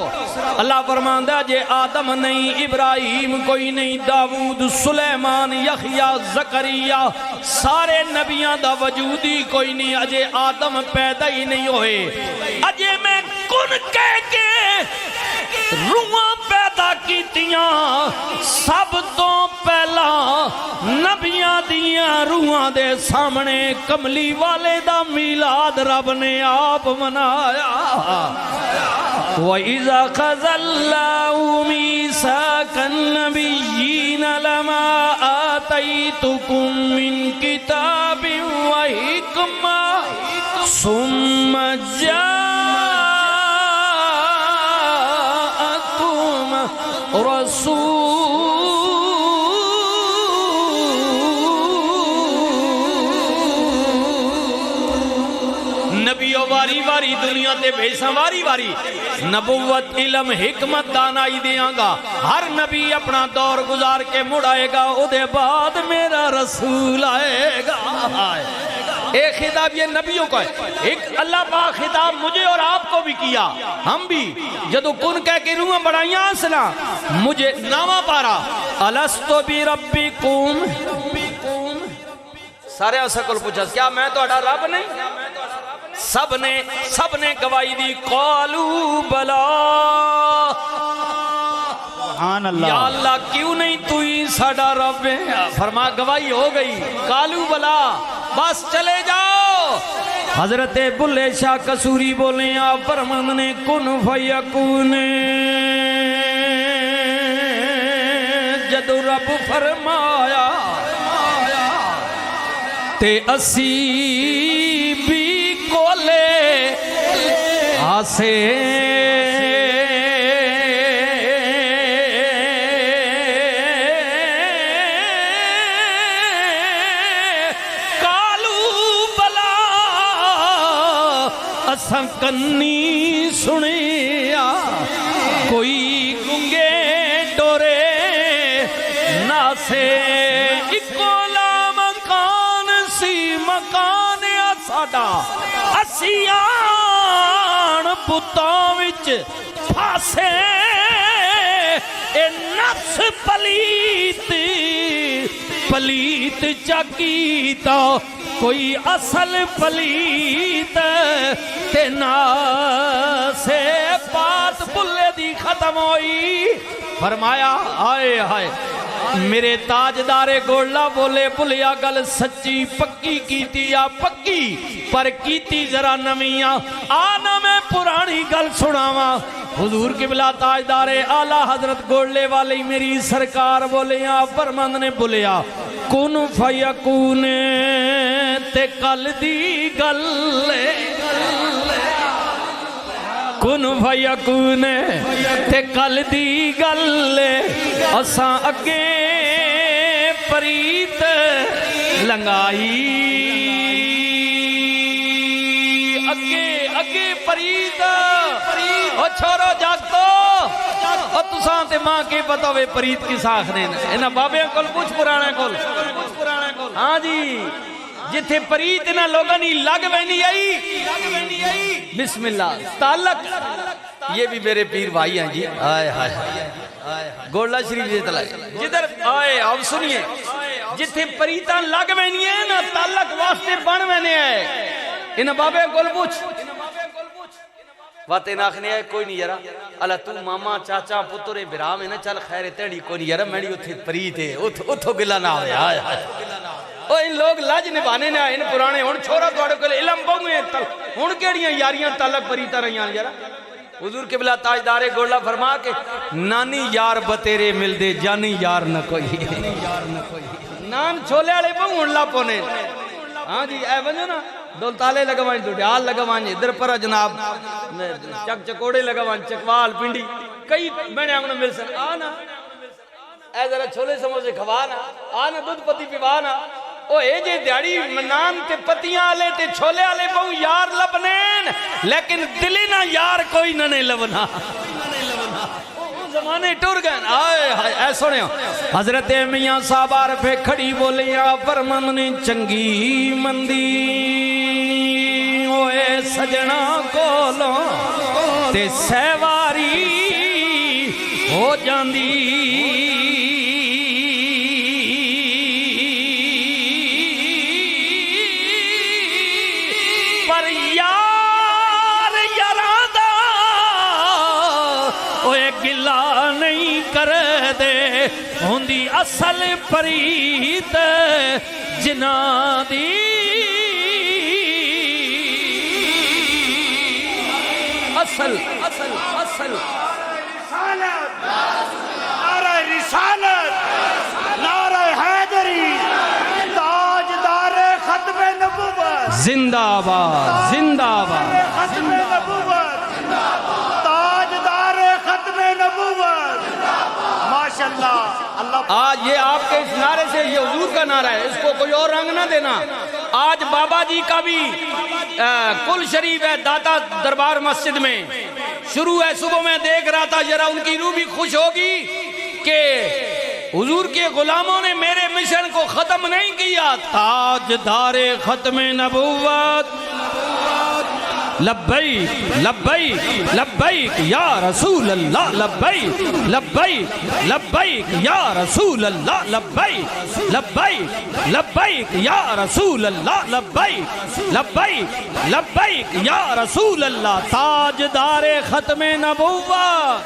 अल्लाह फरमांदा जे आदम नहीं, इब्राहिम कोई नहीं, दाऊद, सुलेमान, यहया, जकरिया, सारे नबियां दा वजूद ही कोई नहीं, अजे आदम पैदा ही नहीं होए। अजे मैं कुन कह के रूहां पैदा कीतियां, सब तो पहला नबियां दियां रूहां दे सामने कमली वाले दा मीलाद रब ने आप मनाया। वइज़ा ख़ज़ल्लाहु मीसाक़न नबिय्यीन लमा आतैतुकुम मिन किताबिन व हिकमा सुम्मा जाअकुम रसूल। नबियों वारी वारी दुनिया ते भेजा, वारी वारी नबुवत इलम हिकमत दानाई देंगा। हर नबी अपना दौर गुजार के मुड़ आएगा, उदे बाद मेरा रसूल आएगा। एक खिताब ये नबियों का है, एक अल्लाह पाक खिताब मुझे और आपको भी किया। हम भी जदों कुन कह के रूहां बढ़ाइयां असला, मुझे नामा पारा अलस्तु बि रब्बिकुम, सारे असकल पूछा क्या मैं तो रब नहीं? सबने गवाही दी, कालू बला, या अल्लाह क्यों नहीं तू ही साडा रब है? फरमा गवाही हो गई, कालू बला, बस चले जाओ। हजरत बुल्ले शाह कसूरी बोले आप फरमान ने कुन फयकून, जदों रब फरमाया ते असी भी कोले आसे कालू बला असां कन्नी सुनिया, कोई गुंगे डोरे नासे, इकोला मकान सी मकान साडा, असियान पुतां विच फासे, ए नफ्स पलीत पलीत चकीता, कोई असल पलीत ते ना से बात बुल्ले दी खत्म होई। फरमाया हाय हाय मेरे ताजदारे गोला बोले भुलिया गल सच्ची पक्की कीती या पक्की पर कीती जरा नवियां, आना मैं पुरानी गल सुनावा। हुजूर किबला ताजदारे आला हजरत गोले वाली मेरी सरकार बोले फरमान ने बोलिया कुन फयकून ते कल दी गल, कुन फयकून ते कल दी गल, असां अगे परीत लंगाई, अगे अगे परीत ओ छोरो जागतो, ओ तुसां ते मां के पता वे परीत किस आखदे ने? इन्हां बाबियां कोल पूछ पुराणे कोल, हाँ जी, जिथे परीत इन्हां लोगां दी लग वैनी आई। बिस्मिल्लाह तालक, ये भी मेरे पीर भाई हैं जी। हाय हाय गोला शरीफ जी तला जिधर आए आप सुनिए, जिथे परीता लग वैनी ना तालक वास्ते बन वैने है। इन बाबे कोल पूछ वाते नाखने है कोई नहीं यारा, अला तू मामा चाचा पुत्रे बिराम है ना, चल खैर तेड़ी कोई नहीं यारा, मेरी उथे परीत है उथो गिला ना होया। ओ इन लोग लज निभाने ने इन पुराने हुन छोरा तुहाडे कोल इलम बहुए हुन केड़ियां यारियां तलक परीता रहियां जरा हुजूर किबला ताजदारे गोला फरमा के नानी यार बतेरे मिलदे जानी यार न कोई नान छोले वाले बहुन लापो ने हाँ जी ए वजो ना दौलताले लगवान दुडियाल लगवान इधर पर जनाब चक चकोड़े लगवान चकवाल पिंडी कई मैंने आंगन मिल सक आ ना ए जरा छोले समोसे खवा ना आ ना दूध पत्ती पिवा ना ओ ए जे दिहाड़ी नान ते पत्तियां वाले ते छोले वाले बहु यार लबने लेकिन दिली ना यार कोई न ने लबना जमाने टुर गए आए हाय ऐ सुनियो हजरत मियां साहब आरफे खड़ी बोलिया फरमान ने चंगी मंदी ओए सजना कोलो ते सहवारी हो जांदी पर यार यारादा ओए गिला नहीं कर दे होंदी असल प्रीत जिना दी असल असल असल नारे रिसालत नारे हैदरी ताजदारे खत्मे नबूवत जिंदाबाद जिंदाबाद खत्मे नबूवत ताजदारे खत्मे नबूवत माशाल्लाह अल्लाह। आज ये आपके इस नारे से ये हुजूर का नारा है, इसको कोई और रंग ना देना। आज बाबा जी का भी कुल शरीफ है दाता दरबार मस्जिद में शुरू है। सुबह में देख रहा था, जरा उनकी रूह भी खुश होगी कि हुजूर के गुलामों ने मेरे मिशन को खत्म नहीं किया। ताजदारे खत्म नबूवत लब्बैक लब्बैक लब्बैक या रसूल अल्लाह लब्बैक लब्बैक लब्बैक या रसूल अल्लाह लब्बैक लब्बैक लब्बैक या रसूल अल्लाह लब्बैक लब्बैक लब्बैक या रसूल अल्लाह। ताजदारे खत्मे नबूवत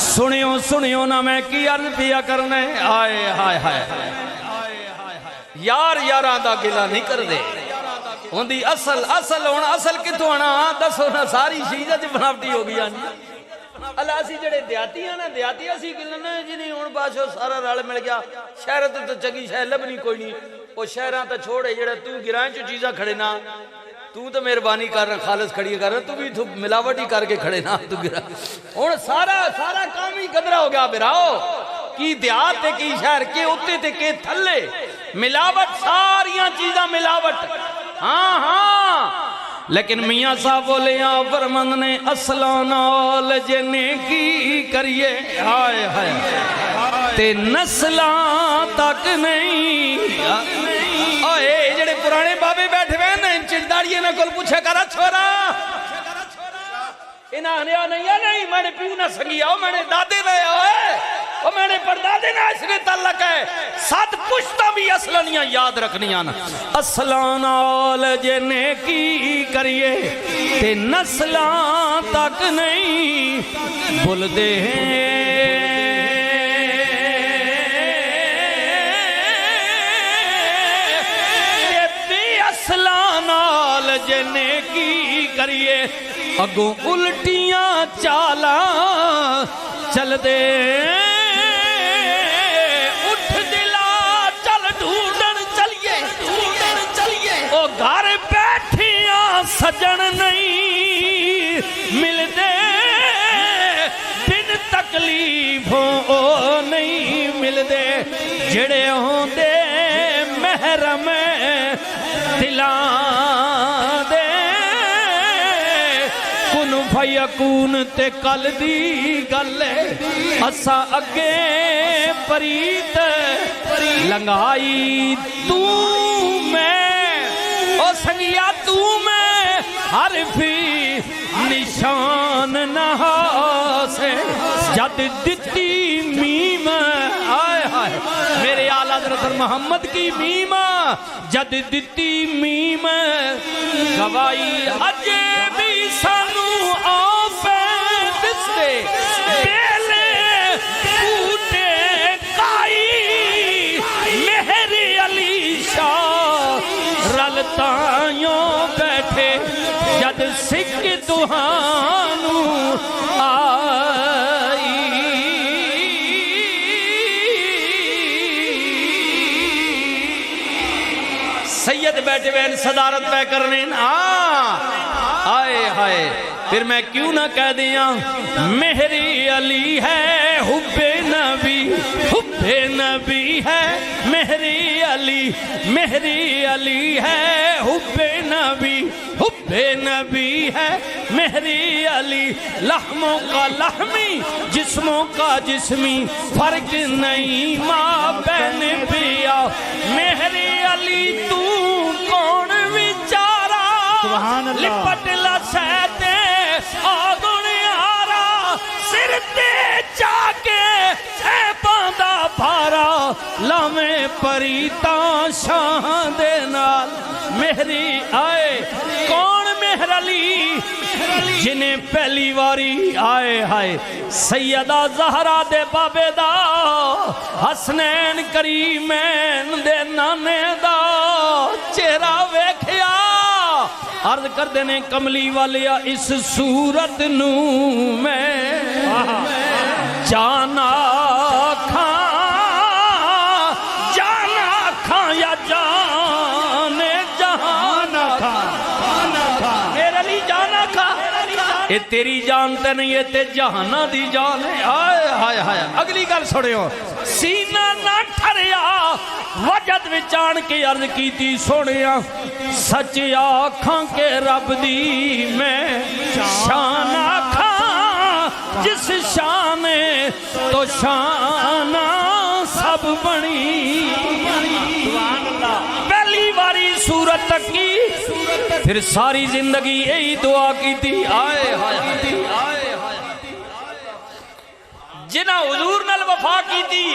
सुनियो सुनियो ना मैं की अर्ज पिया करने आए हाय हाय यार यारां दा गिला नहीं कर दे होंदी असल असल हुण असल किथों आना दसो ना। सारी चीज़ च बनावटी हो गई अल्लाह असी जेड़े देहाती हैं ना देहाती असी गिलने जी नहीं हुण बाशो सारा रल मिल गया। शहर तो चंगी शह लभनी कोई नहीं। वो शहरां तो छोड़े जेड़ा तू गिरां च चीज़ां खड़े ना तू तो मेहरबानी कर खालस खड़ी कर तू भी मिलावट ही करके खड़े ना तू गिरा। हुण सारा सारा काम ही गदरा हो गया बिराओ की देहात ते की शहर के उत्ते ते के थल्ले मिलावट सारियां चीज़ां मिलावट। हाँ हाँ लेकिन मियाँ साहब बोले फरमान ने असला नाल जिने की करिए हाय हाय ते नस्ला तक नहीं। ओए जेड़े पुराने बाबे बैठे हुए ना चिड़दाड़िए ना कोल पूछे करा छोरा इन्हें नहीं मैंने प्यू ना संगिया मैंने दादे ने और मैंने परदादे ना इसने तलक है। 7 पुश्ता भी असलनियां याद रखनियां ना। असला नाल जिने की करिए ते नस्ला तक नहीं भुलदे असला नाल जिने की करिए अगों उल्टियां चाला चल दे उठ दिला चल ढूंढन चलिए ओ घर बैठिया सजन नहीं मिलदे बिन तकलीफों ओ नहीं मिलदे जेड़े होंदे महरम दिलां दे फयकून ते कल दी गल असा अगे परीत लंघाई तू मैं ओ संगिया तू मैं हरफी निशान नहा से जद दिती मीम आय हाय मेरे आला हज़रत मोहम्मद की मीम जद दिती मीम गवाई अजे भी सानू आपे दिसदे बेले बूटे काई मेहरी तायों बैठे जद सिख दुहानू आई सैयद बैठे हुए सदारत पे करने आए हाय फिर मैं क्यों ना कह दिया मेहरी अली है हुब्बे नबी है मेहरी अली है हुब्बे नबी है मेहरी अली लहमों का लहमी जिस्मों का जिस्मी फर्क नहीं माँ बहन पिया मेहरी अली तू कौन विचारा लिपट लसैते आगुनियारा सिर ते जाके पांदा भारा लामे परीता शाह दे नाल मेहरी आए कौन मेहर अली जिन्हें पहली बारी आए हाय सैयदा ज़हरा दे बाबे दा हसनैन करीमैन दे नाने दा चेहरा वेख्या अर्ज करदे ने कमली वालिया इस सूरत नू मैं जाना खां या जाने जहाना खां मेरे लिए जाना खा ये तेरी जान ते नहीं ये ते जहाना दी जान है हाय हाय हाय अगली गल सुनियो सीना ना ठरिया वजद विच आण के अर्ज कीती सोनिया सच आखां के रब दी मैं शान आखां जिस शान तो शाना सब बनी पहली बारी सूरत तक की फिर सारी जिंदगी यही दुआ की थी आए हाय जिन्हें हुजूर नाल वफा की थी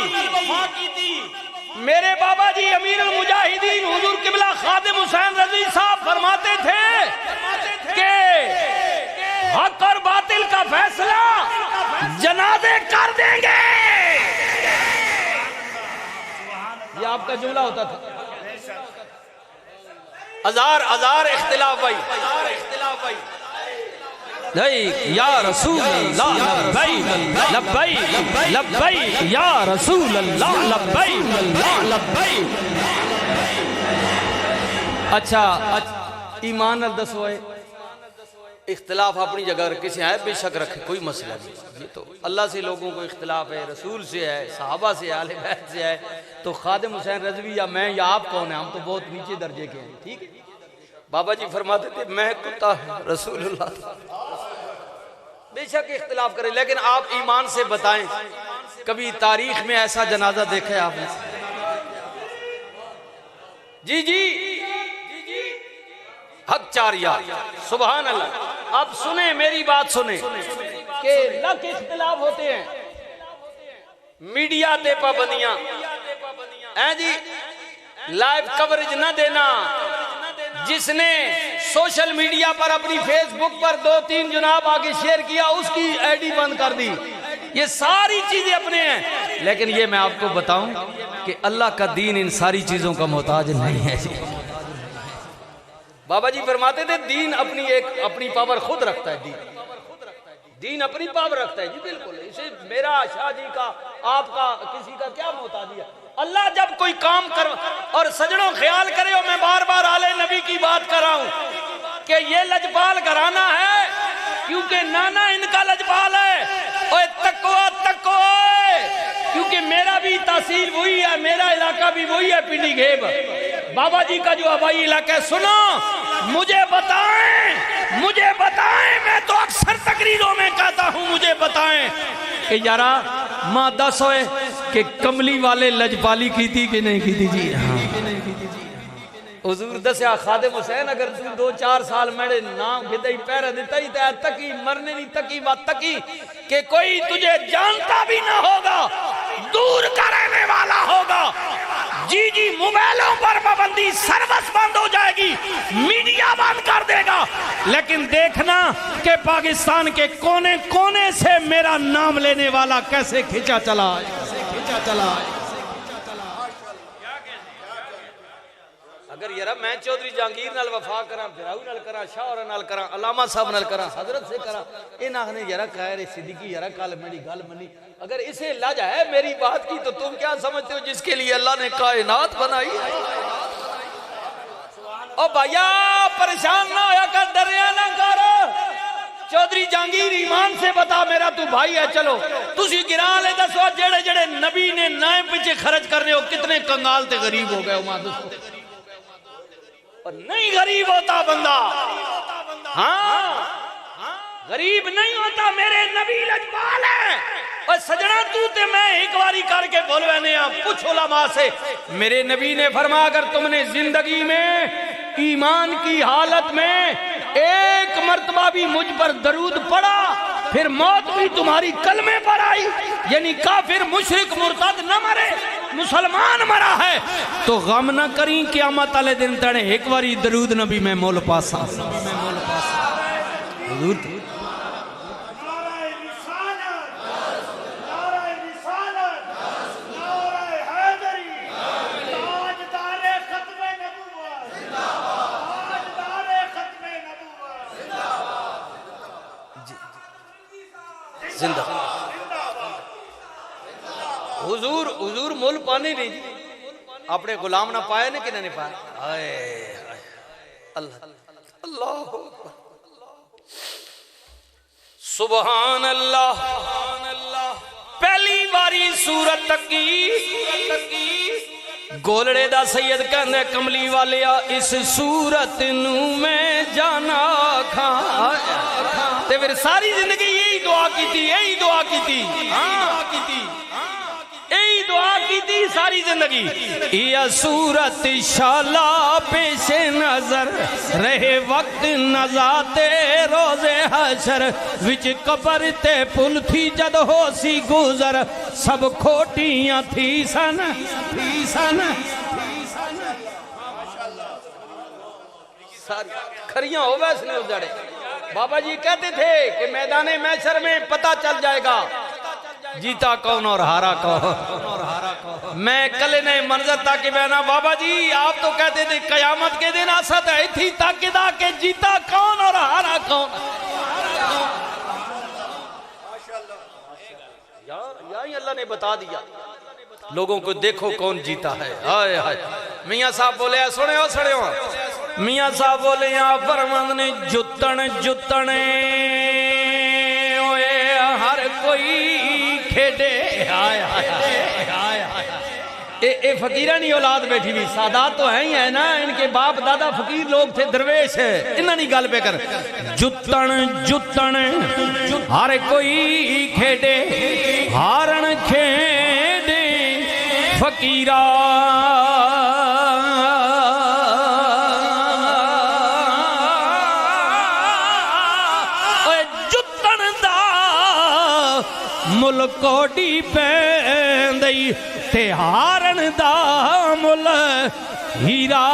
मेरे बाबा जी अमीरुल मुजाहिदीन हुजूर किबला खादिम हुसैन रजी साहब फरमाते थे कि हक और बातिल का फैसला जनाजे कर देंगे ये आपका जुमला होता था हजार इख्तिलाफ भाई या रसूल अल्लाह लब्बैक लब्बैक या रसूल अल्लाह लब्बैक अच्छा ईमान नाल दसो इख्तिलाफ अपनी जगह किसी है बेशक रखे कोई मसला नहीं ये तो अल्लाह से लोगों को इख्तिलाफ है रसूल से है सहाबा से आले बैत से है तो खादिम हुसैन रज़वी या मैं या आप कौन है हम तो बहुत नीचे दर्जे के हैं ठीक है बाबा जी फरमाते थे मैं कुत्ता रसूलुल्लाह बेशक इख्तिलाफ करें लेकिन आप ईमान से बताएं कभी तारीख में ऐसा जनाजा देखा है आपने जी हक चार यार सुभान अल्लाह अब सुने मेरी बात सुने कि लख इख्तिलाफ होते हैं मीडिया ते पाबंदियां हैं जी लाइव कवरेज न देना जिसने सोशल मीडिया पर अपनी फेसबुक पर 2-3 जनाब आगे शेयर किया उसकी आईडी बंद कर दी ये सारी चीजें अपने हैं लेकिन ये मैं आपको बताऊं कि अल्लाह का दीन इन सारी चीजों का मोहताज नहीं है जी बाबा जी फरमाते थे दीन अपनी पावर खुद रखता है दीन अपनी पावर रखता है जी बिल्कुल इसे मेरा शाह जी का आपका किसी का क्या मोहताज है अल्लाह जब कोई काम कर और सजनों ख्याल करे और मैं बार बार आले नबी की बात कर रहा हूं कि ये लजपाल घराना है क्योंकि नाना इनका लजपाल है ओए तकवा क्योंकि मेरा भी तहसील वही है मेरा इलाका भी वही है पिंडी घेब बाबा जी का जो हवाई इलाका है सुनो मुझे बताएं मैं तो अक्सर तकरीरों में कहता हूं मुझे बताएं कि यारा माँ दस होए कि कमली वाले लजपाली की थी कि नहीं की थी जी हाँ हुजूर दसिया खादिम हुसैन अगर तू 2-4 साल मेरे नाम गिदई पैर दिता ही तकी मरने नहीं तकी बात तकी कि कोई तुझे जानता भी ना होगा दूर करने वाला होगा जी मोबाइलों पर पाबंदी सर्विस बंद हो जाएगी मीडिया बंद कर देगा लेकिन देखना कि पाकिस्तान के कोने कोने से मेरा नाम लेने वाला कैसे खींचा चला अगर यार मैं चौधरी जहांगीर नाल वफा करा, बिराऊ नाल करा, शाहरा नाल करा, अलामा साहब नाल करा, हजरत से करा, इन्हां ने यार खैर सिद्दीकी यार कल मेरी गल मनी, अगर इसे लज है मेरी बात की तो तुम क्या समझते हो जिसके लिए अल्लाह ने कायनात बनाई। ओ भैया परेशान ना होया कर, डरिया ना कर। चौधरी जहांगीर ईमान से बता मेरा तू भाई है, चलो तुसी गिरा ले दसो जेड़े जेड़े नबी ने नाम पीछे खर्च कर रहे हो कितने कंगाल ते गरीब हो गए हो। मां और नहीं गरीब होता बंदा, हाँ गरीब नहीं होता, मेरे नबी लजपाल है। और सजना तू ते मैं एक बारी करके बोलवाने पूछ उलमा से, मेरे नबी ने फरमाया अगर तुमने जिंदगी में ईमान की हालत में एक मर्तबा भी मुझ पर दरूद पढ़ा, फिर मौत भी तुम्हारी कलमे पर आई, यानी काफिर मुशरिक मुर्तद न मरे, मुसलमान मरा है, तो गम न करी क़यामत वाले दिन तड़े एक बारी दरूद नबी में मोल पासा। जिंदा हुजूर हुजूर मुल पाने नहीं अपने गुलाम ना पाए ना कि नहीं पाए। अल्लाह अल्लाह सुबहान अल्लाह। पहली बारी सूरत तकी गोलड़े दा सैयद कहंदे कमली वालिया इस सूरत नू मैं जाना खा, ते फिर सारी जिंदगी यही दुआ की थी, यही दुआ की थी, यही दुआ की थी सारी जिंदगी। यह सूरत शाला पेशे नजर रहे वक्त नजाते रोजे हशर विच कबर ते पुल थी जद हो सी गुजर सब खोटियां थी सन, थी सन, सारी खरियां हो वैसने उजड़े। बाबा जी कहते थे कि मैदाने मैशर में पता चल जाएगा जीता कौन और हारा कौन। मैं कल ने मंजर ताकि बहना बाबा जी आप तो कहते थे कयामत के दिन आसत है थी ताकिदा के जीता कौन और हारा कौन। यार अल्लाह ने बता दिया लोगों को, देखो कौन जीता है। हाय हाय मियाँ साहब बोले सुने हो सुने हो, मियाँ साहब बोले यहाँ फरमान ने जुतन जुतने हर कोई खेडे। हाय हाय हाय ए फकीरानी औलाद बैठी हुई, सादात तो है ही है ना, इनके बाप दादा फकीर लोग थे, दरवेश है, इन्होंने गल पे कर। जुतन जुतन हर कोई खेडे हारण खेडे फकीरा जुतन दा मुल कोडी पैंदई ते हारण दा मुल हीरा।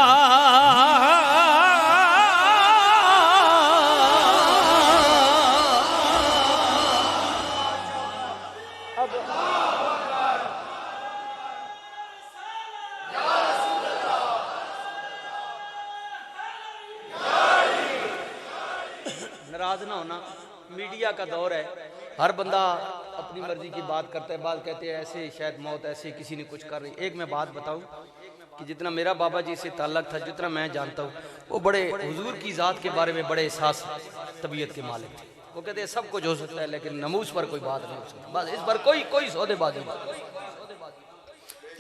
नाराज ना होना, मीडिया का दौर है, हर बंदा अपनी मर्जी की बात करता है, बात कहते हैं ऐसे शायद मौत ऐसे किसी ने कुछ कर रही। एक मैं बात बताऊं कि जितना मेरा बाबा जी से ताल्लुक था, जितना मैं जानता हूँ, वो बड़े हुजूर की ज़ात के बारे में बड़े एहसास तबीयत के मालिक थे। वो कहते हैं सब कुछ हो सकता है लेकिन नमूस पर कोई बात नहीं हो सकती, बस इस पर कोई सौदेबाजी नहीं।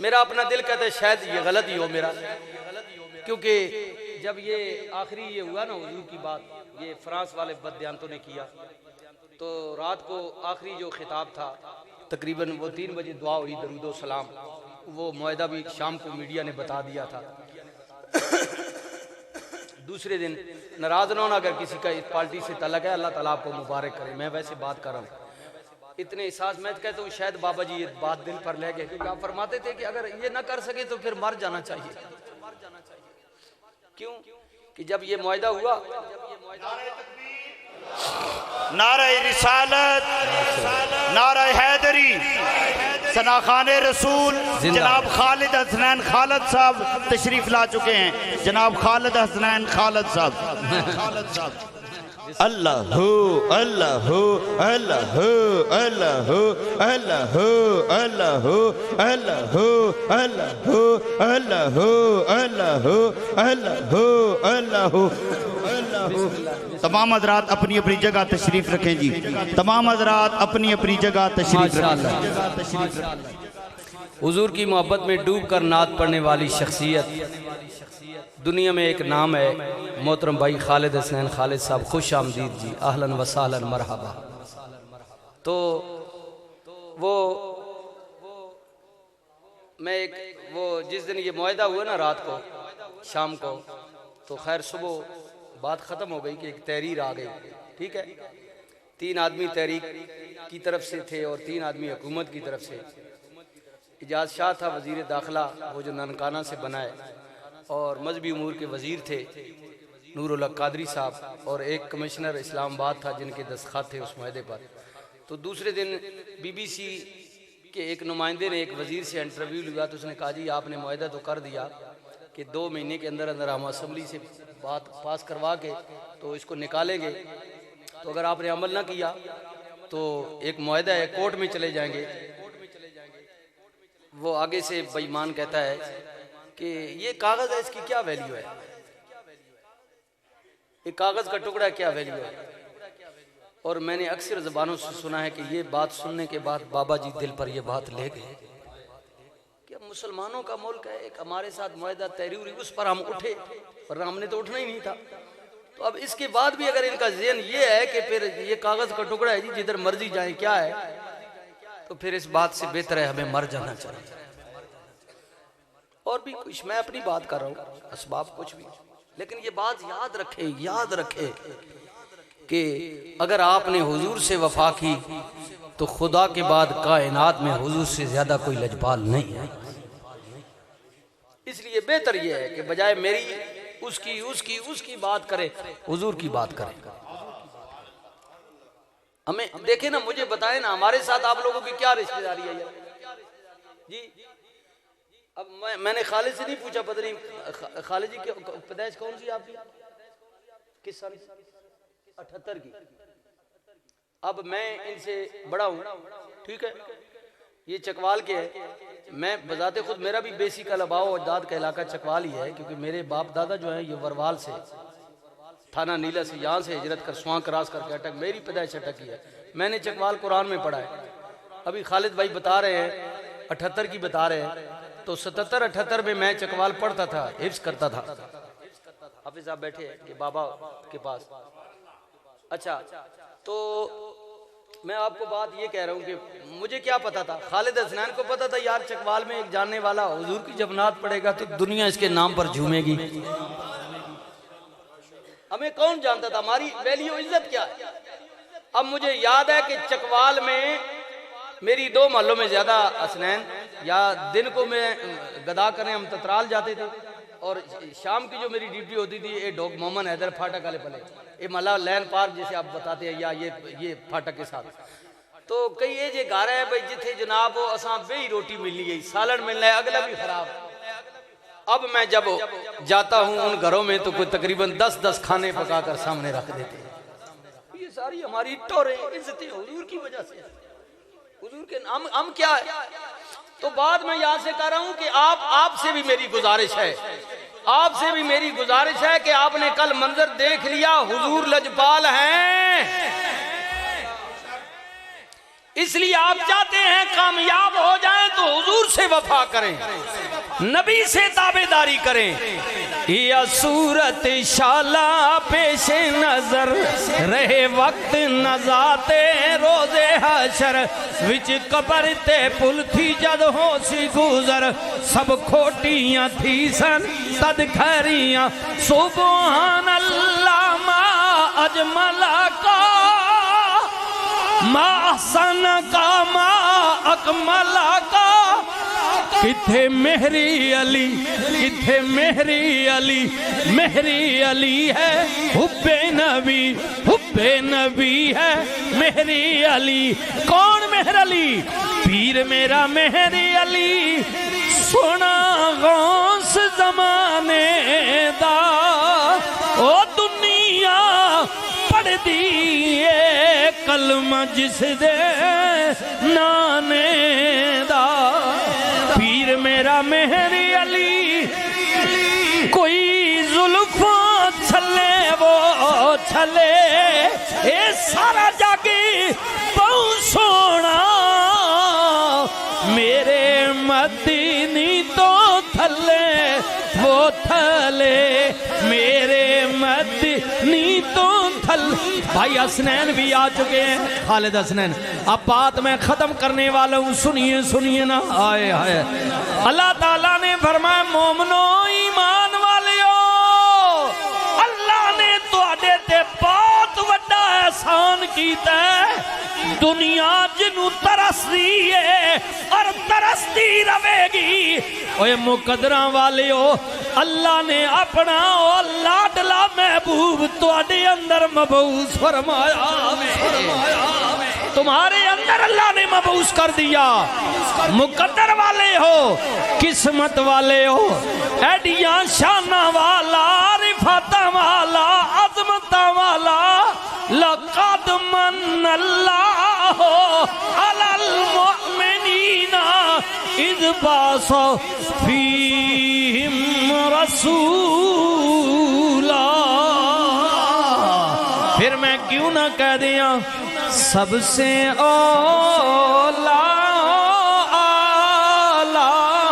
मेरा अपना दिल कहता है शायद ये गलत ही हो मेरा, क्योंकि जब ये आखिरी ये हुआ ना हुजूर की बात, ये फ्रांस वाले बददियानतों ने किया, तो रात को आखिरी जो खिताब था तकरीबन वो 3 बजे दुआ हुई दरूदो सलाम, वो मुआहदा भी शाम को मीडिया ने बता दिया था। दूसरे दिन नाराज ना होना अगर किसी का इस पार्टी से तलक है, अल्लाह ताला आपको मुबारक करे, मैं वैसे बात कर रहा हूँ। इतने एहसास मैं कहता हूँ शायद बाबा जी ये बात दिल पर ले गए, क्योंकि आप फरमाते थे कि अगर ये ना कर सके तो फिर मर जाना चाहिए। क्यों कि जब ये मुआहदा हुआ, नारे रिसालत, नारे हैदरी, सना खान रसूल जनाब खालिद हसनैन खालिद साहब तशरीफ ला चुके हैं। जनाब खालिद हसनैन खालिद साहब। अल्लाह हो अल्लाह हो अल्लाह हो अल्लाह हो अल्लाह हो अल्लाह हो अल्लाह हो अल्लाह हो अल्लाह हो अल्लाह हो अल्लाह हो अल्लाह हो अल्लाह हो। तमाम हजरात अपनी अपनी जगह तशरीफ रखें जी। तमाम हजरात अपनी अपनी जगह तशरीफ रखें। हुजूर की मोहब्बत में डूब कर नात पढ़ने वाली शख्सियत दुनिया में एक नाम है, मोहतरम भाई खालिद हसनैन खालिद साहब। खुश आमदीद जी, अहलन व सहलन मरहबा। तो वो जिस दिन ये मुआहदा हुआ ना रात को शाम को, तो खैर सुबह बात ख़त्म हो गई कि एक तहरीर आ गई, ठीक है। 3 आदमी तहरीक की तरफ से थे और 3 आदमी हुकूमत की तरफ से। इजाज़ शाह था वज़ीर दाखिला, वो जो ननकाना से बनाए, और मजहबी उमूर के वज़ीर थे नूरुल हक कादरी साहब, और एक कमिश्नर इस्लामाबाद था जिनके दस्तखत थे उस मुआहदे पर। तो दूसरे दिन BBC के एक नुमाइंदे ने एक वज़ीर से इंटरव्यू लिया, तो उसने कहा जी आपने मुआहदा तो कर दिया कि 2 महीने के अंदर अंदर हम असम्बली से बात पास करवा के तो इसको निकालेंगे, तो अगर आपने अमल ना किया तो एक मुआहदा है, कोर्ट में चले जाएंगे। वो आगे से बेईमान कहता है कि ये कागज़ है, इसकी क्या वैल्यू है, ये कागज़ का टुकड़ा क्या वैल्यू है। और मैंने अक्सर ज़बानों से सुना है कि ये बात सुनने के बाद बाबा जी दिल पर ये बात ले गए कि अब मुसलमानों का मुल्क है, एक हमारे साथ मुआहदा तहरीर, उस पर हम उठे, वरना हमने तो उठना ही नहीं था। तो अब इसके बाद भी अगर इनका ज़हन ये है कि फिर ये कागज़ का टुकड़ा है जी, जिधर मर्जी जाए क्या है, तो फिर इस बात से बेहतर है हमें मर जाना चाहिए। और भी कुछ मैं अपनी बात कर रहा हूँ, असबाब कुछ भी, लेकिन ये बात याद रखे कि अगर आपने हुजूर से वफा की तो खुदा के बाद कायनात में हुजूर से ज्यादा कोई लजपाल नहीं है। इसलिए बेहतर ये है कि बजाय मेरी उसकी बात करे, हुजूर की बात करें। हमें देखे ना, मुझे बताए ना, हमारे साथ आप लोगों की क्या रिश्तेदारी है जी। अब मैंने खालिद से नहीं पूछा, पता नहीं खालिद जी की पैदाइश कौन सी आपकी, किस साल? 78 की। अब मैं इनसे बड़ा हूँ, ठीक है, ये चकवाल के है। मैं बजाते खुद मेरा भी बेसिक अलबाव और दाद का इलाका चकवाल ही है, क्योंकि मेरे बाप दादा जो है ये वरवाल से, थाना नीला से, यहाँ से हिजरत कर स्वां क्रॉस करके अटक, मेरी पैदाइश अटक की है। मैंने चकवाल कुरान में पढ़ा है। अभी खालिद भाई बता रहे हैं 78 की बता रहे हैं, तो 77-78 में मैं चकवाल पढ़ता था, हिफ्ज करता था। हाफिज साहब बैठे हैं कि बाबा के पास। अच्छा, तो मैं आपको बात ये कह रहा हूँ कि मुझे क्या पता था, खालिद हसनैन को पता था यार चकवाल में एक जानने वाला हुजूर की जब नात पड़ेगा तो दुनिया इसके नाम पर झूमेगी। हमें कौन जानता था हमारी वैल्यू इज्जत क्या है। अब मुझे याद है कि चकवाल में मेरी 2 महलों में ज्यादा हसनैन, या दिन को मैं गदा करने हम ततराल जाते थे, और शाम की जो मेरी ड्यूटी होती थी ये डॉग मोहम्मद हैदर फाटक वाले पले, ये मला लैन पार्क जैसे आप बताते हैं, या ये फाटक के साथ। तो कई ये जे घर है भाई जिथे जनाब असा बेही रोटी मिलनी गई, सालन मिलना है, अगला भी खराब। अब मैं जब जाता हूँ उन घरों में तो कोई तकरीबन 10-10 खाने पका कर सामने रख देते हैं। ये सारी हमारी टोरे इज्जतें हुजूर की वजह से, हुजूर के हम क्या है। तो बाद में यहां से कह रहा हूं कि आपसे भी मेरी गुजारिश है, आपसे भी मेरी गुजारिश है कि आपने कल मंजर देख लिया, हुजूर लजपाल हैं, इसलिए आप चाहते हैं कामयाब हो जाएं तो हुजूर से वफा करें, नबी से ताबेदारी करें। या सूरत शाला पेशे नजर रहे वक्त नजाते रोजे हशर विच कबर ते पुल थी जद हो सी गुजर सब खोटियां थी सन तद खरियां सुबहान अल्लाह मा अजमला का मा हसन का मा अकमला का किथे मेहरी अली, किथे मेहरी अली, मेहरी अली है हुब्बे नबी है मेहरी अली। कौन मेहर अली? पीर मेरा मेहरी अली सोना गौस जमाने दा ओ दुनिया पढ़ दिए कलमा जिस दे नाने दा पीर मेरा मेहरी अली कोई जुल्फा छले वो छले ए सारा जागे बहुत सोना मेरे मदीनी तो थले वो थले मेरे मदीनी तो थल। भाई हसनैन भी आ चुके हैं, खालिद हसनैन। अब बात मैं खत्म करने वाला हूँ, सुनिए सुनिए ना। आए हाय अल्लाह ताला ने फरमाया मोमनो ईमान वालियो अल्लाह ने तुहाडे ते बहुत वड्डा एहसान कीता है। दुनिया जिन्हों तरसदी है और तरसती रहेगी। ओए मुकदरा वाले हो अल्लाह ने अपना लाडला महबूब तुहाडे अंदर मबूस फरमाया। तुम्हारे अंदर अल्लाह ने मबूस कर दिया। मुकद्दर वाले हो, किस्मत वाले हो, एडिया शाना वाला, रिफाता वाला, अजमता वाला। लक़द मन्नल्लाहु अलल मुअमिनीना इज़ बअसा फ़ीहिम रसूला। फिर मैं क्यों ना कह दिया सबसे औला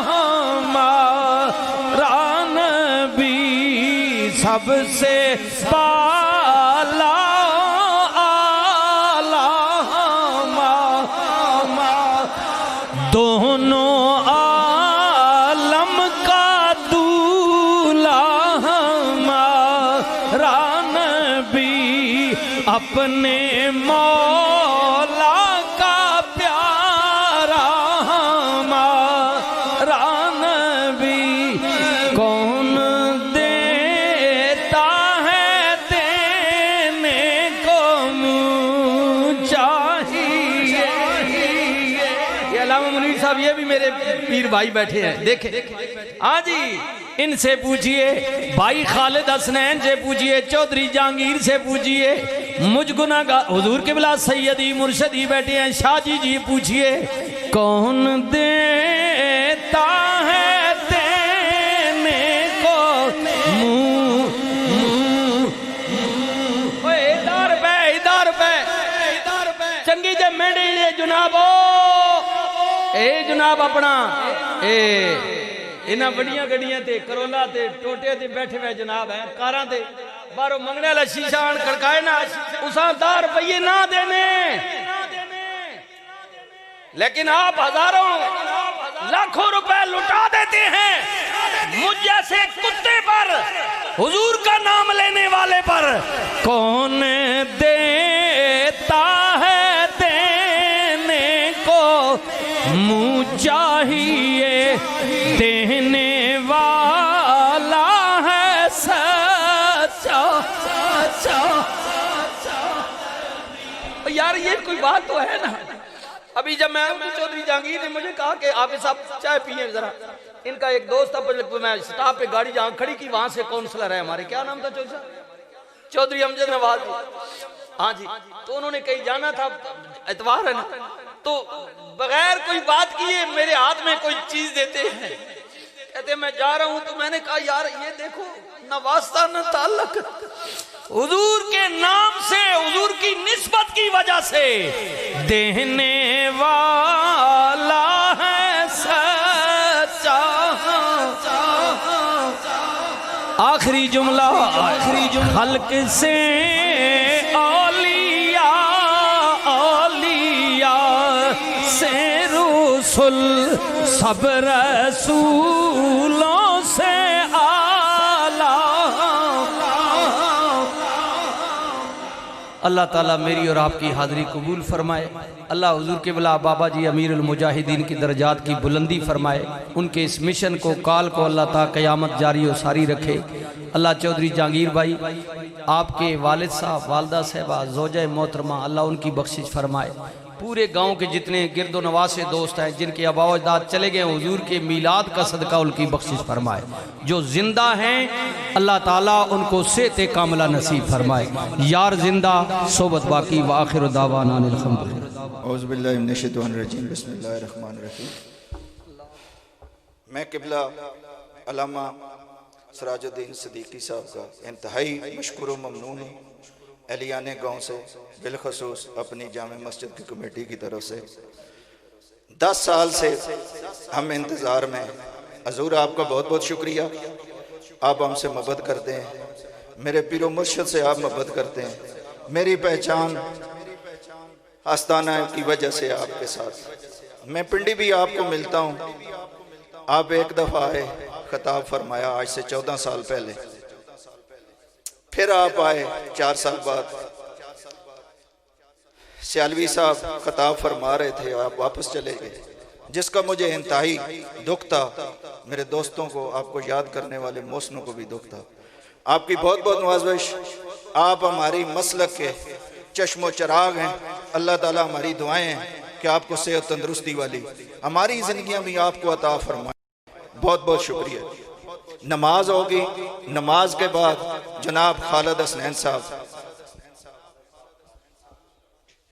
हमारा नबी सबसे पाला दोनों आलम का दूल्हा हमारा नबी अपने मौला का प्यारा हमारा नबी। कौन देता है देने को मुँह चाहिए। ये अल्लामा मुनीर साहब ये भी मेरे पीर भाई बैठे हैं, देखे हाँ जी। इनसे पूछिए, भाई खालिद हसनैन से पूछिए, चौधरी जहांगीर से पूछिए, मुझ गुनाहगार हुजूर के बिला सैयदी मुर्शदी बैठे हैं, शाहजी जी पूछिए। कौन देता है देने को मुँह इधर पे चंगी जे मेरे जनाबो ए जनाब अपना ए इन्हां बड़ियां गड्डियां ते करोला ते टोटे ते बैठे हुए जनाब है कारां ते बाहरों मंगने वाला शीशा आन खड़काए ना उसा 10 रुपये ना देने, लेकिन आप हजारों लाखों रुपए लुटा देते हैं मुझ जैसे कुत्ते पर, हुजूर का नाम लेने वाले पर। कौन देता है देने को मुँह चाहिए, देने वाला है सच्चा। यार ये कोई बात तो है ना। अभी जब मैं चौधरी जहांगीर ने मुझे कहा कि आप साहब चाय पिए जरा, इनका एक दोस्त था, मैं स्टॉप पे गाड़ी जहाँ खड़ी की वहां से काउंसलर है हमारे, क्या नाम था चौधरी साहब, चौधरी अमजद नवाज। हाँ जी, तो उन्होंने कहीं जाना था, इतवार है ना, तो बगैर कोई बात किए मेरे हाथ में कोई चीज देते हैं, कहते मैं जा रहा हूं। तो मैंने कहा यार ये देखो न वास्ता न ताल्लुक, हुजूर के नाम से, हुजूर की निस्बत की वजह से देने वाला है सच्चा। आखिरी जुमला हल्क से औलिया, औलिया से रसूल, सब रसूलों से आला। अल्लाह ताला मेरी और आपकी हाज़िरी कबूल फरमाए। अल्लाह हुजूर के बिला बाबा जी अमीरुल मुजाहिदीन की दर्जात की बुलंदी फरमाए। उनके इस मिशन को, काल को अल्लाह ताला क़यामत जारी और सारी रखे। अल्लाह चौधरी जहांगीर भाई, आपके वालिद साहब, वालदा साहबा, ज़ौजा मोहतरमा, अल्लाह उनकी बख्शिश फरमाए। पूरे गांव के जितने गिरदो नवासे दोस्त हैं जिनके आबा अजदाद चले गए, हुजूर के मीलाद का सदका उनकी बख्शिश फरमाए। जो जिंदा हैं अल्लाह ताला उनको सेहत कामला नसीब फरमाए। यार जिंदा सोबत बाकी व आखिर दावाना अनिल हम्दुलिल्लाह। औज़ु बिल्लाहि मिनश शैतानिर रजीम बिस्मिल्लाहिर रहमानिर रहीम। मैं किबला अल्लामा सिराजुद्दीन सिद्दीकी साहब का इंतहाई मशकूर व ममनून हूँ। एलियाने गांव से बिलखसूस अपनी जामे मस्जिद की कमेटी की तरफ से 10 साल से हम इंतज़ार में। हजूर आपका बहुत बहुत शुक्रिया, आप हमसे मोहब्बत करते हैं, मेरे पीरो मुर्शिद से आप मोहब्बत करते हैं। मेरी पहचान आस्ताना की वजह से आपके साथ। मैं पिंडी भी आपको मिलता हूँ। आप एक दफ़ा आए, खिताब फरमाया आज से 14 साल पहले, फिर आप आए 4 साल बाद। सियालवी साहब खिताब फरमा रहे थे, आप वापस चले गए, जिसका मुझे इंतहाई दुख था। मेरे दोस्तों को, आपको याद करने वाले मोहसिनों को भी दुख था। आपकी बहुत बहुत नवाज़िश। आप हमारी मसलक के चश्मो चराग हैं। अल्लाह ताला हमारी दुआएं हैं कि आपको सेहत तंदुरुस्ती वाली हमारी ज़िंदगियां भी आपको अता फरमाए। बहुत बहुत शुक्रिया। नमाज होगी, नमाज के बाद जनाब खालिद हसनैन साहब